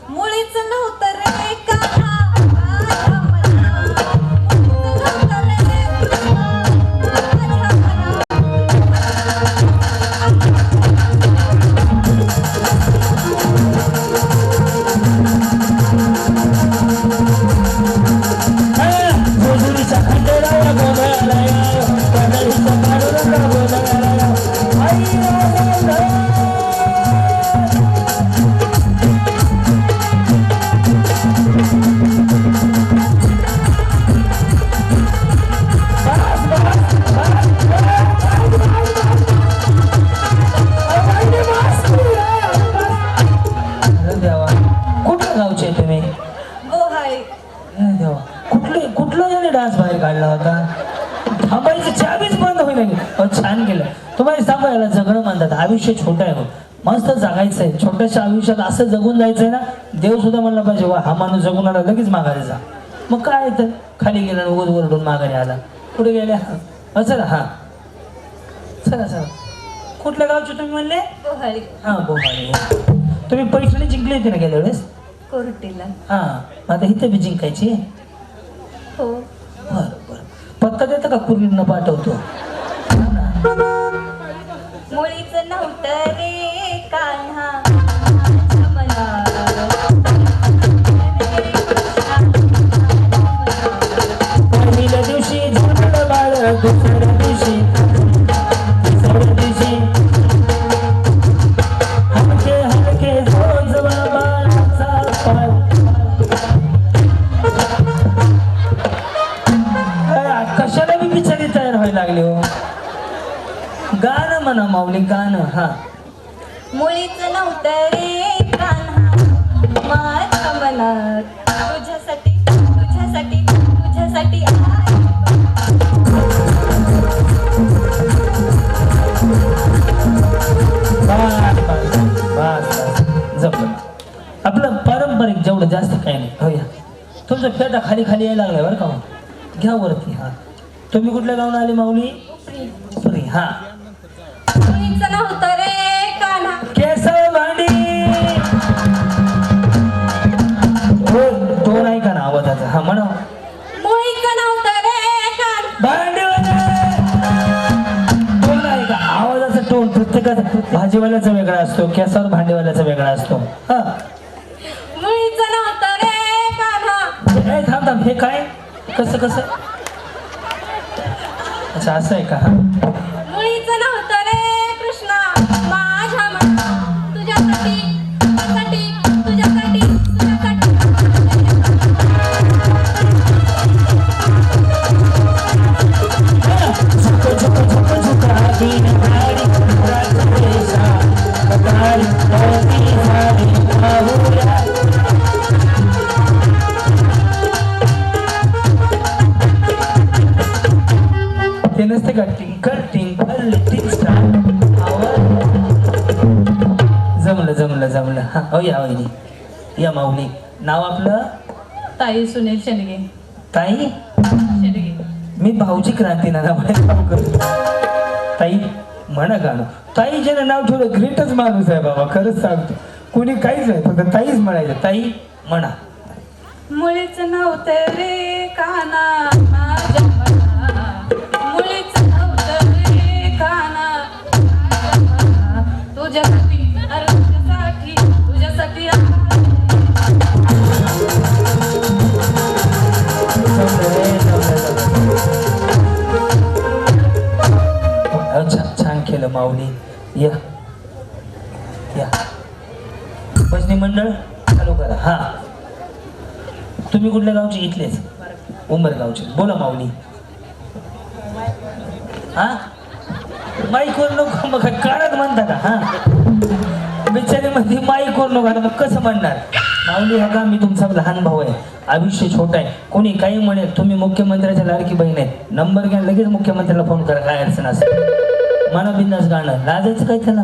मुळीच नव्हतं रे काना माझ्या मना मुळीच नव्हतं रे काना गोधुरीच्या खंडेराया गोंधळाला या, पंढरीच्या पांडुरंगा गोंधळाला या. आई राजा देवा, कुठल्या गावचे आहे तुम्ही? गोहाळी. देवा, कुठला ज्याने डान्स बाहेर काढला होता? थांबायची चावीच बंद होईल. छान केलं. तुम्हाला सांगा, याला जगणं म्हणतात. आयुष्य छोटं आहे, मस्त जगायचं आहे. छोट्याशा आयुष्यात असं जगून जायचंय ना, देव सुद्धा म्हणला पाहिजे वा हा माणूस जगून आला, लगेच माघारी जा. मग काय तर खाली गेला, उगत वरडून माघारी आला. कुठे गेल्या? चला. हा चला चला. कुठल्या गावचे तुम्ही म्हणले? गोहाळी हा बोहाळी. तुम्ही पैठणी जिंकली होती ना गेल्या वेळेस? कोरटीला. हा आता इथे बी जिंकायची. हो बरं बरं. पत्ता देता का कुर्लीनं पाठवतो? मुळीच नव्हतं रे कान्हा माझ्या मना पहिल्या दिवशी झुंबलं बाळ, दुसऱ्या दिवशी तिसऱ्या दिवशी हलके हलके जोजवा बाळाचा पाय. कशाला मी बिचारी तयार व्हायला लागले हो? गाणं म्हणा माऊली, गाणं. हा मुळीच नव्हतं रे कान्हा माझ्या मनात खाली खाली यायला लागलाय बरं का मग. घ्या वरती. हा तुम्ही कुठल्या गावून आले माऊली? उपरी. हा मुळीचं नव्हतं रे काना केसव भांडी. हो तो नाही का ना आवाजाचा. हा म्हणा. मुळीचं नव्हतं रे काना भांडीवाले टोन आहे का आवाजाचा टोन प्रत्येकाचा भाजीवाल्याचा वेगळा असतो, केसावर भांडीवाल्याचा वेगळा असतो. हा मुळीचं नव्हतं रे काना ए, थांब थांब हे काय कसं कसं अच्छा असं आहे का. हा मुळीचं नव्हतं रे कृष्णा माझ्या मना तुझ्यासाठी तुझ्यासाठी तुझ्यासाठी तुझ्यासाठी झुक झुक झुक झुका दिन गाडी रात्रेशा गाडी गाडी गाडी पाहुया. ते नसते का टिंकल टिंकल लिटिल स्टार. जमलं जमलं जमलं. हा हो या वहिनी या माऊली. नाव आपलं? ताई सुनील शेंडगे. ताई शेंडगे. मी भाऊजी क्रांती नाना करतो. ताई म्हणा गाणं. ताई ज्यानं नाव ठेवलं ग्रेटच माणूस आहे बाबा. खरंच सांगतो कोणी काहीच नाही फक्त ताईच म्हणायचं. ताई म्हणा. मुळीचं नव्हतं रे काना माझ्या मना मुळीचं नव्हतं रे काना माझ्या मना तुझ्यासाठी अरे तुझ्यासाठी तुझ्यासाठी छान केलं माऊली. या या भजनी मंडळ चालू करा. हा तुम्ही कुठल्या गावचे? इथलेच उंबरगावचे. बोला माऊली. हा माईकवर नको मग कानात म्हणता का? हा बिचारी मध्ये माईकवर नको मग कसं म्हणणार? माऊली हा का मी तुमचा लहान भाऊ आहे. आयुष्य छोटा आहे. कोणी काही म्हणेल. तुम्ही मुख्यमंत्र्याच्या लाडकी बहीण आहेत. नंबर घ्या लगेच मुख्यमंत्र्याला फोन करा. काय अडचण असेल मला बिंदास गाणं लाजायचं काय त्याला.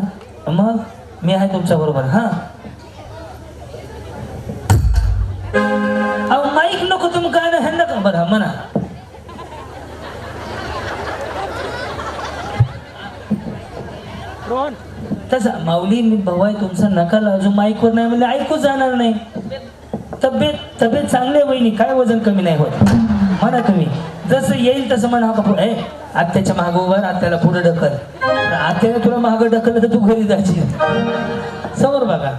मग मी आहे तुमच्या बरोबर. हा अहो माईक नको तुम्ही गाणं हे नका बरं म्हणा. तसा माऊली मी भाऊ आहे तुमचा नका लाजू. माईकवर नाही म्हणजे ऐकूच जाणार नाही. तब्येत तब्येत चांगली आहे वहिनी. काय वजन कमी नाही होत. म्हणा तुम्ही जसं येईल तसं म्हणा. बापू ए आत्याच्या मागं उभा आत्याला पुढे ढकल. आत्याला तुला मागं ढकललं तर तू घरी जाशील. समोर बघा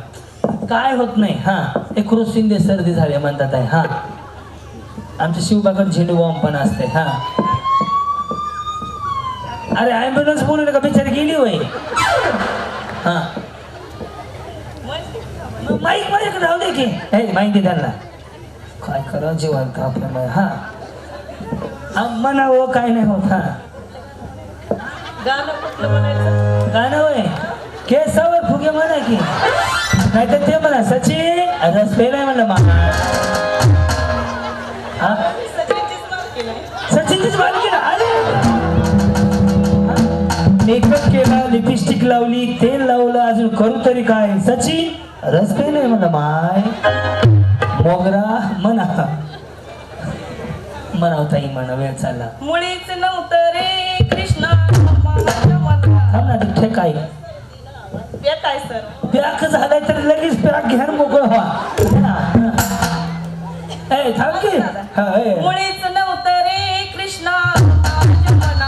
काय होत नाही. हा एक रोज शिंदे सर्दी झाली म्हणतात आहे. हा आमच्या शिवबागड झेंडू बॉम्ब पण असते. हा अरे ॲम्ब्युलन्स बोलू का बिचारी गेली होय. हा माईक माझ्याकडे राहू दे की. हे माहिती त्यांना काय करा जेवण आपल्या. हा म्हणा हो काय नाही होत. हा गाणं होय केसावर फुगे म्हणा की नाही तर ते म्हणा सचिन रस पेलाय म्हणलं मामा. हा सचिनचीच बाल केला. अरे मेकअप केला लिपस्टिक लावली तेल लावलं अजून करू तरी काय. सचिन रस पेलाय म्हणलं माय. मोगरा म्हणा म्हणावताई म्हणा. वेळ चालला. मुळीच नव्हतं रे कृष्णा माझ्या मना. थांब ना ते काय काय सर पॅक झालाय तर लगेच पॅक घ्या मोकळ व्हा. ए थांब की. मुळीच नव्हतं रे कृष्णा माझ्या मना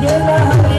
गेला हरी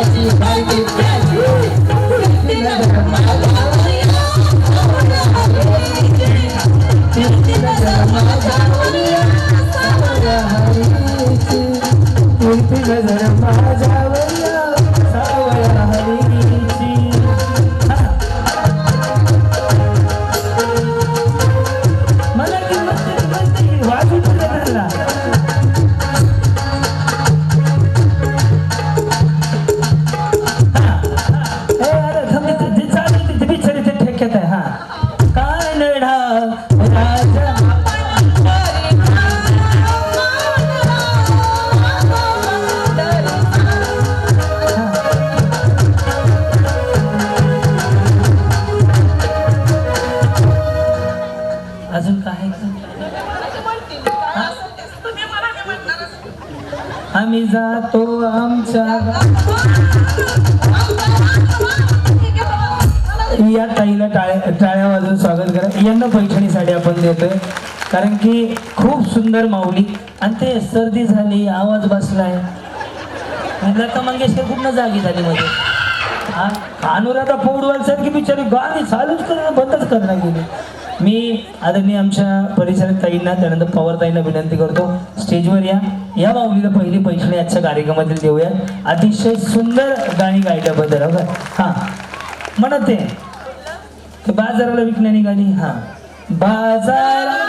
माझी बारकी प्याची कीर्ती नगर माझ्या वरिया सावळ्या हरीची कीर्ती नगर माझ्या वरिया सावळ्या हरीची कीर्ती नगर माझ्या वरिया सावळ्या हरीची मला किंमत वाजू तुझ्या अजून काय आम्ही जातो आमच्या या ताईला टाळ्या वाजून स्वागत करा. यांना पैठणी साडी आपण देतोय कारण की खूप सुंदर माऊली आणि ते सर्दी झाली आवाज बसलाय. लता मंगेशकर पूर्ण जागी झाली मध्ये. अनुराधा पौडवाल सारखी बिचारी गाणी चालूच करणं बंदच करणं गेली. मी आदरणीय आमच्या परिचारक ताईंना त्यानंतर पवार ताईंना विनंती करतो स्टेजवर या माऊलीला पहिली पैठणी आजच्या कार्यक्रमातील देऊया. अतिशय सुंदर गाणी गायल्याबद्दल हा म्हणत ते बाजाराला विकण्यानी गाणी. हा बाजाराला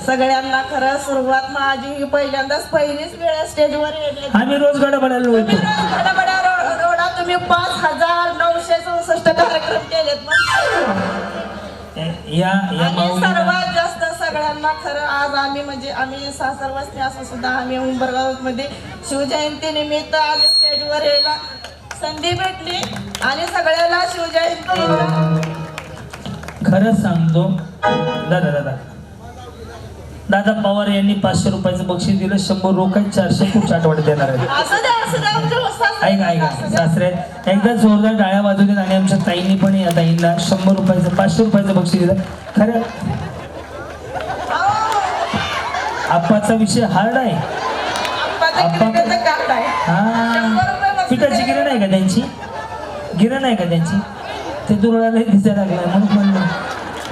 सगळ्यांना खरं सुरुवात माझी पहिल्यांदाच पहिलीच वेळ स्टेजवर येते. आम्ही रोज गडाबडायला रोडा तुम्ही 5,964 कार्यक्रम केलेत. सर्वात जास्त सगळ्यांना खरं आज आम्ही म्हणजे आम्ही सासर वस्ती असं सुद्धा आम्ही उंबरगाव मध्ये शिवजयंती निमित्त आज स्टेजवर यायला संधी भेटली आणि सगळ्याला शिवजयंती खरं सांगतो दादा पवार यांनी 500 रुपयाचं बक्षीस दिलं. 100 रोकड 400 खूप आठवड्यात देणार आहेत. ऐका सासरे एकदा जोरदार टाळ्या वाजवू देत. आणि आमच्या ताईंनी पण या ताईंना 100 रुपयाचं 500 रुपयाचं बक्षीस दिलं. खरं आप्पाचा विषय हार्ड आहे. हा पिठाची गिरण आहे का त्यांची? गिरण आहे का त्यांची? ते दुर्गाला दिसायला लागलं म्हणून म्हणलं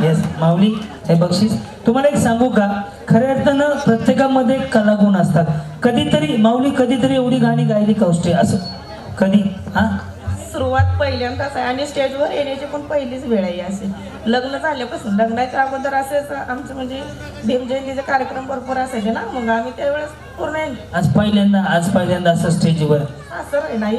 येस माऊली हे बक्षीस. तुम्हाला एक सांगू का, खऱ्या अर्थानं प्रत्येकामध्ये कलागुण असतात. कधीतरी माऊली कधीतरी एवढी गाणी गायली कौष्टे असं कधी? हा सुरुवात पहिल्यांदाच आहे आणि स्टेजवर येण्याची पण पहिलीच वेळ आहे असे. लग्न झाल्यापासून लग्नाच्या अगोदर असेच आमचं म्हणजे भीमजयंतीचे कार्यक्रम भरपूर असायचे ना, मग आम्ही त्यावेळेस पूर्ण आज पहिल्यांदा असं स्टेजवर असं नाही,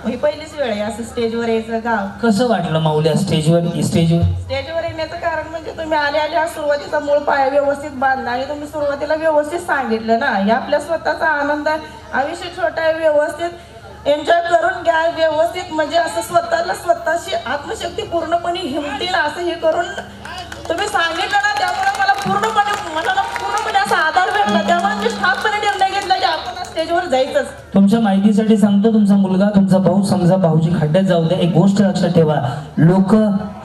ही पहिलीच वेळ आहे असं स्टेजवर यायचं. गाव कसं वाटलं माऊली स्टेजवर स्टेजवर येण्याचं कारण म्हणजे तुम्ही आल्या सुरुवातीचा मूळ पाया व्यवस्थित बांधला आणि तुम्ही सुरुवातीला व्यवस्थित सांगितलं ना, हे आपल्या स्वतःचा आनंद आहे. आयुष्य छोटा आहे, व्यवस्थित एन्जॉय करून घ्या, व्यवस्थित म्हणजे असं स्वतःची आत्मशक्ती पूर्णपणे हिमतील असं हे करून तुम्ही सांगितलं ना, त्यामुळे मला पूर्णपणे असा आधार भेटला. त्यामुळे मी ठामपणे निर्णय घेतला की आपण स्टेजवर जायचंच. तुमच्या माहितीसाठी सांगतो, तुमचा मुलगा तुमचा भाऊ समजा भाऊजी खड्ड्यात जाऊ द्या, एक गोष्ट लक्षात ठेवा, लोक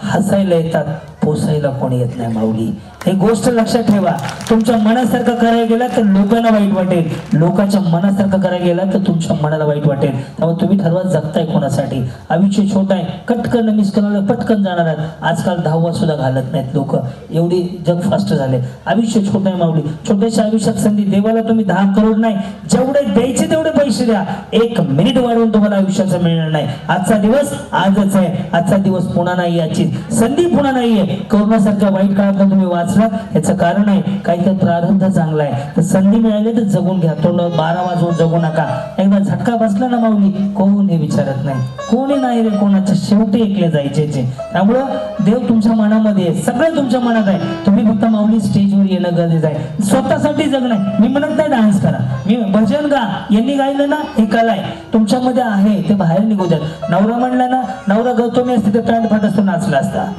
हसायला येतात, पोसायला कोणी येत नाही माऊली. हे गोष्ट लक्षात ठेवा. तुमच्या मनासारखं करायला गेला तर लोकांना वाईट वाटेल, लोकांच्या मनासारखं करायला गेला तर तुमच्या मनाला वाईट वाटेल. त्यामुळे तुम्ही ठरवा जगताय कोणासाठी. आयुष्य छोटं आहे, कटकन मिस करायला पटकन जाणार आहेत. आजकाल 10वा सुद्धा घालत नाहीत लोक, एवढी जग फास्ट झाले. आयुष्य छोटं आहे माऊली. छोट्याशा आयुष्यात संधी देवाला तुम्ही 10 करोड नाही, जेवढे द्यायचे तेवढे पैसे द्या, 1 मिनिट वाढवून तुम्हाला आयुष्याचं मिळणार नाही. आजचा दिवस आजच आहे, आजचा दिवस पुन्हा नाही, याची संधी पुन्हा नाहीये. कोरोनासारख्या वाईट काळात तुम्ही वाचला, याचं कारण आहे काहीतरी प्रारंभ चांगला आहे. तर संधी मिळाली तर जगून घ्या, तोंड 12 वाजवून जगू नका. एकदा झटका बसला ना माऊली, कोणी विचारत नाही, कोणी नाही रे कोणाच्या, शेवटी ऐकले जायचे. त्यामुळं देव तुमच्या मनामध्ये आहे, सगळं तुमच्या मनात आहे. तुम्ही फक्त माऊली स्टेजवर येणं गरजेचं आहे. स्वतःसाठी जगणं. मी म्हणत नाही डान्स करा, मी भजन गा, यांनी गायलं ना हे कला आहे, तुमच्यामध्ये आहे ते बाहेर निघू द्या. नवरा म्हणला ना, नवरा गौतमी असते तर पॅन्ट फाट असतो नाचला असता,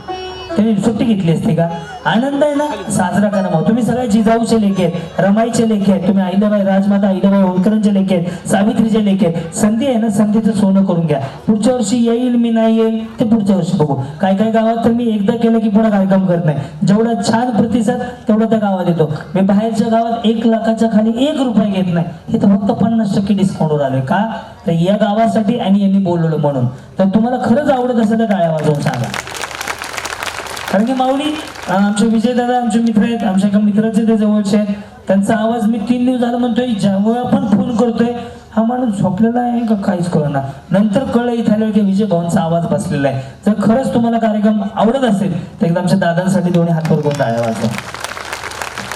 तुम्ही सुट्टी घेतली असते का? आनंद आहे ना, साजरा करा. मग तुम्ही सगळ्या जिजाऊचे लेखे आहेत, रमाईचे लेखे आहेत, तुम्ही अहिल्याबाई राजमाता अहिल्याबाई होळकरांचे लेखे आहेत, सावित्रीचे लेखे आहेत. संधी आहे ना, संधीचं सोनं करून घ्या. पुढच्या वर्षी येईल मी नाही येईल ते पुढच्या वर्षी बघू. काय गावात तर मी एकदा केलं की पुन्हा कार्यक्रम करत नाही. जेवढा छान प्रतिसाद तेवढा त्या गावात येतो. मी बाहेरच्या गावात 1 लाखाच्या खाली 1 रुपया घेत नाही, हे तर फक्त 50% डिस्काउंटवर आले का, तर या गावासाठी आणि यांनी बोलवलं म्हणून. तर तुम्हाला खरंच आवडत असेल तर टाळ्या वाजवून सांगा. कारण की माऊली आमचे विजय दादा आमचे मित्र आहेत, आमच्या एका मित्राचे ते जवळचे आहेत. त्यांचा आवाज मी 3 दिवस झाला म्हणतोय, ज्यामुळे आपण फोन करतोय हा माणूस झोपलेला आहे का काहीच कळना. नंतर कळलं इथे आल्यावर की विजय भाऊंचा आवाज बसलेला आहे. जर खरंच तुम्हाला कार्यक्रम आवडत असेल तर एकदा आमच्या दादांसाठी दोन्ही हात वर करून टाळ्या वाजवा.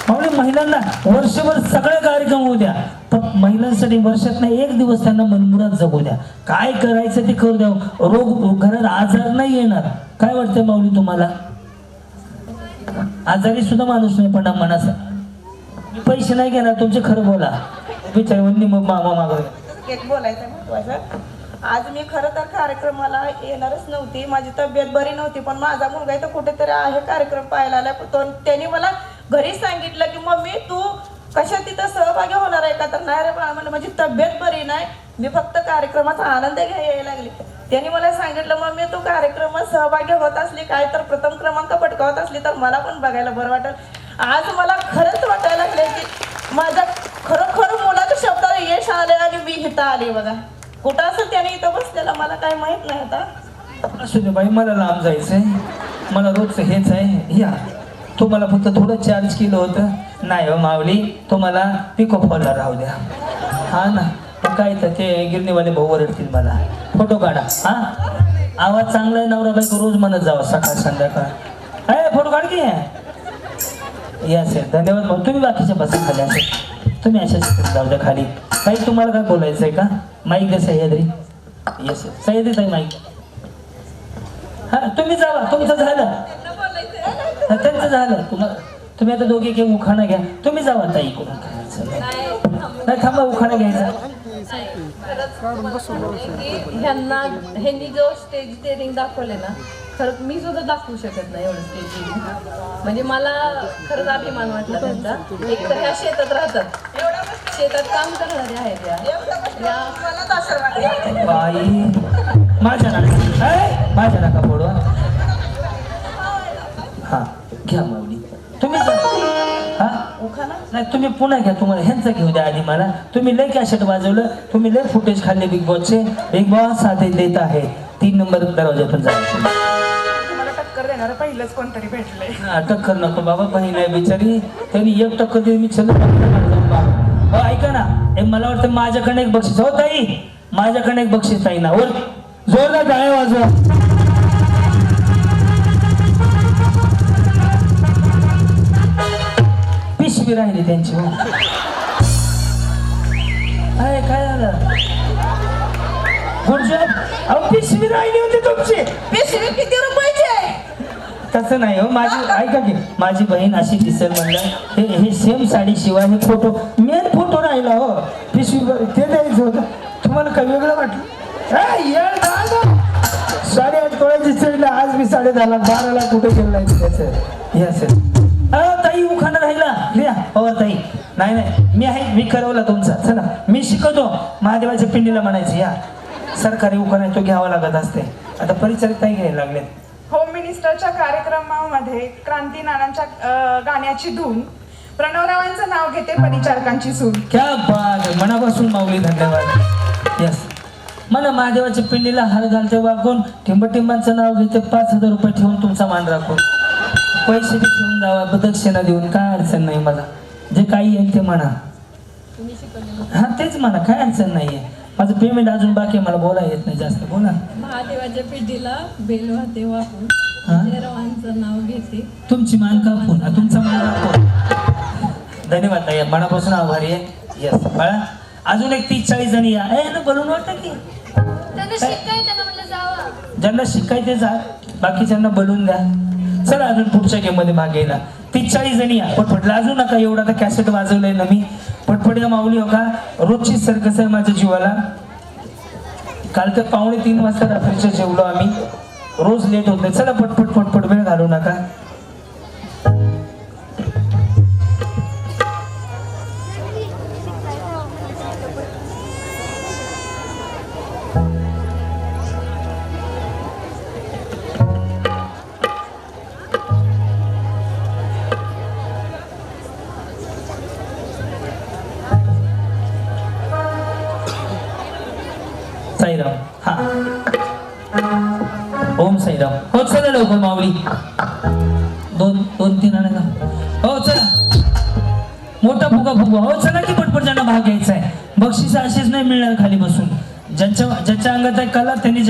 माऊली महिलांना वर्षभर सगळे कार्यक्रम होऊ द्या, पण महिलांसाठी वर्षात नाही 1 दिवस त्यांना मनमुराद जगू द्या. काय करायचं ते करू द्या. रोग घरात आजार नाही येणार. काय वाटतंय माऊली तुम्हाला? आजारी सुद्धा माणूस नाही पण मनाचा. मी पैसे नाही घेणार, तुमचे खरं बोला. विचारवणी मग मामा मागं एक बोलायचं महत्वाचं. आज मी खरं तर कार्यक्रमाला येणारच नव्हती, माझी तब्येत बरी नव्हती, पण माझा मुलगा इथं कुठेतरी आहे कार्यक्रम पाहायला आला. त्यांनी मला घरी सांगितलं की मम्मी तू कशा तिथं सहभागी होणार आहे का, तर नाही रे बाळा म्हणलं माझी तब्येत बरी नाही, मी फक्त कार्यक्रमाचा आनंद घ्यायला लागली. त्यांनी मला सांगितलं मम्मी तू कार्यक्रमात सहभागी होत असली, काय तर प्रथम क्रमांक पटकावत असली तर मला पण बघायला बरं वाटेल. आज मला खरंच वाटायला लागले की माझ्या खरोखर मुलाच्या शब्दाला यश आले आणि मी इथं आले. बघा कुठं असं त्याने इथं बसलेला मला काय माहित नाही आता. असू दे बाई, मला लांब जायचंय, मला रोजचं हेच आहे. या तुम्हाला फक्त थोडं चार्ज केलं होतं. नाही हो माऊली, तुम्हाला पिको फॉलला राहू द्या. हा ना, काय तर ते गिरणीवाले भाऊ ओरडतील मला. फोटो काढा. हा आवाज चांगला आहे, नवरा बायको रोज म्हणत जावं सकाळ संध्याकाळ. फोटो काढ की. यस यस धन्यवाद भाऊ. तुम्ही बाकीच्या बसा खाली असेल, तुम्ही अशाच जाऊ द्या खाली. काही तुम्हाला काय बोलायचं आहे का? माईक द्या सह्याद्री. येस यस सह्याद्री ताई माईक. हा तुम्ही जावा, तुमचं झालं, त्यांचं झालं. तुम्ही आता दोघे घे उखाणा घ्या. तुम्ही जावा ताई करून. नाही थांबा, उखाणा घ्यायचा. ह्यांनी जो स्टेज ट्रेनिंग दाखवले ना, खरंच मी सुद्धा दाखवू शकत नाही एवढं स्टेज ट्रेनिंग. म्हणजे मला खरंच अभिमान वाटला त्यांचा. एक तर ह्या शेतात राहतात, शेतात काम करणारे आहेत बाई. माझ्या नका फोडवा. हा घ्या माऊली, तुम्ही हा नाही तुम्ही पुन्हा घ्या. तुम्हाला ह्यांचं घेऊ द्या आधी मला. तुम्ही लय कॅसेट वाजवलं, तुम्ही लय फुटेज खाल्ले बिग बॉसचे. बिग बॉस साथ देत आहे. 3 नंबर दरवाजातून जायचं. टक्कर देणार पहिलंच कोणतरी भेटलंय. टक्कर नको बाबा, बहीण आहे बिचारी, त्यांनी 1 टक्कर दिली. मी चल ऐका ना, मला वाटतं माझ्याकडे एक बक्षीस. हो ताई, माझ्याकडे एक बक्षीस ताई ना. वर जोरदार टाळ्या वाजवा. पिशवी राहिली त्यांची. अरे काय झालं? अहो पिशवी राहिली होती तुमची. पिशवी किती रुपयाची आहे? तसं नाही हो, माझी ऐका की, माझी बहीण अशी दिसेल म्हणलं हे सेम साडी शिवाय हे फोटो मेन फोटो राहिला हो. पिशवी ते द्यायचं होतं तुम्हाला. काही वेगळं वाटलं? साडे 8 तोळ्याची चढला, आज मी 10.5 लाख 12 लाख कुठे गेलं नाही त्याचं. हे असेल. ताई उखाणा राहिला लिहा. हो ताई. नाही मी आहे, मी करवला तुमचा. चला मी शिकवतो. महादेवाच्या पिंडीला म्हणायचं या सरकारी उखाणा तो घ्यावा लागत असते. आता परिचारिक ताई घ्यायला लागले. होम मिनिस्टरच्या कार्यक्रमामध्ये क्रांती नानांच्या गाण्याची धून, प्रणवरावांचं नाव घेते परिचारकांची सून. क्या बात आहे. मनापासून माऊली धन्यवाद. यस. मला महादेवाच्या पिंडीला हार घालते वाकून, ठिंबटिंबांचं नाव घेते, 5,000 रुपये ठेवून तुमचा मान राखून, पैसे बी ठेवून जावा, प्रदक्षिणा देऊन, काय अडचण नाही मला. जे काही येईल ते म्हणा. हा तेच म्हणा, काय अडचण नाहीये. माझं पेमेंट अजून बाकी आहे, मला बोला येत नाही जास्त. बोला. महादेवाच्या पिढीला बेल वाहते वाहून, जयरावांचं नाव घेते. तुमची मान कापून, तुमचा मान कापून. धन्यवाद ताई, मनापासून आभारी आहे. यस बाळा, अजून एक 30-40 जणी या. ना बोलून वाटतं की त्यांना शिकायचं ना, म्हणलं जावा. ज्यांना शिकायचे जा, बाकीच्यांना बोलून द्या. चला अजून पुढच्या गेम मध्ये भाग घ्यायला 30-40 जणी या. पटपट लाजू नका, एवढा तर कॅसेट वाजवलंय ना मी. पटपट या माऊली हो का. रोजची सर्कस आहे माझ्या जीवाला. काल तर 2:45 वाजता रात्रीच्या जेवलो आम्ही. रोज लेट होत नाही. चला पटपट पटपट, वेळ घालू नका. साईराम. हा ओम साईराम. हो चला लवकर माऊली. 2-3 आणा. हो चला मोठा फुगा फुगा. हो चला की पटपट, ज्यांना भाग घ्यायचा आहे. बक्षीस असेच नाही मिळणार खाली बसून. ज्याच्या अंगात आहे कला त्यांनी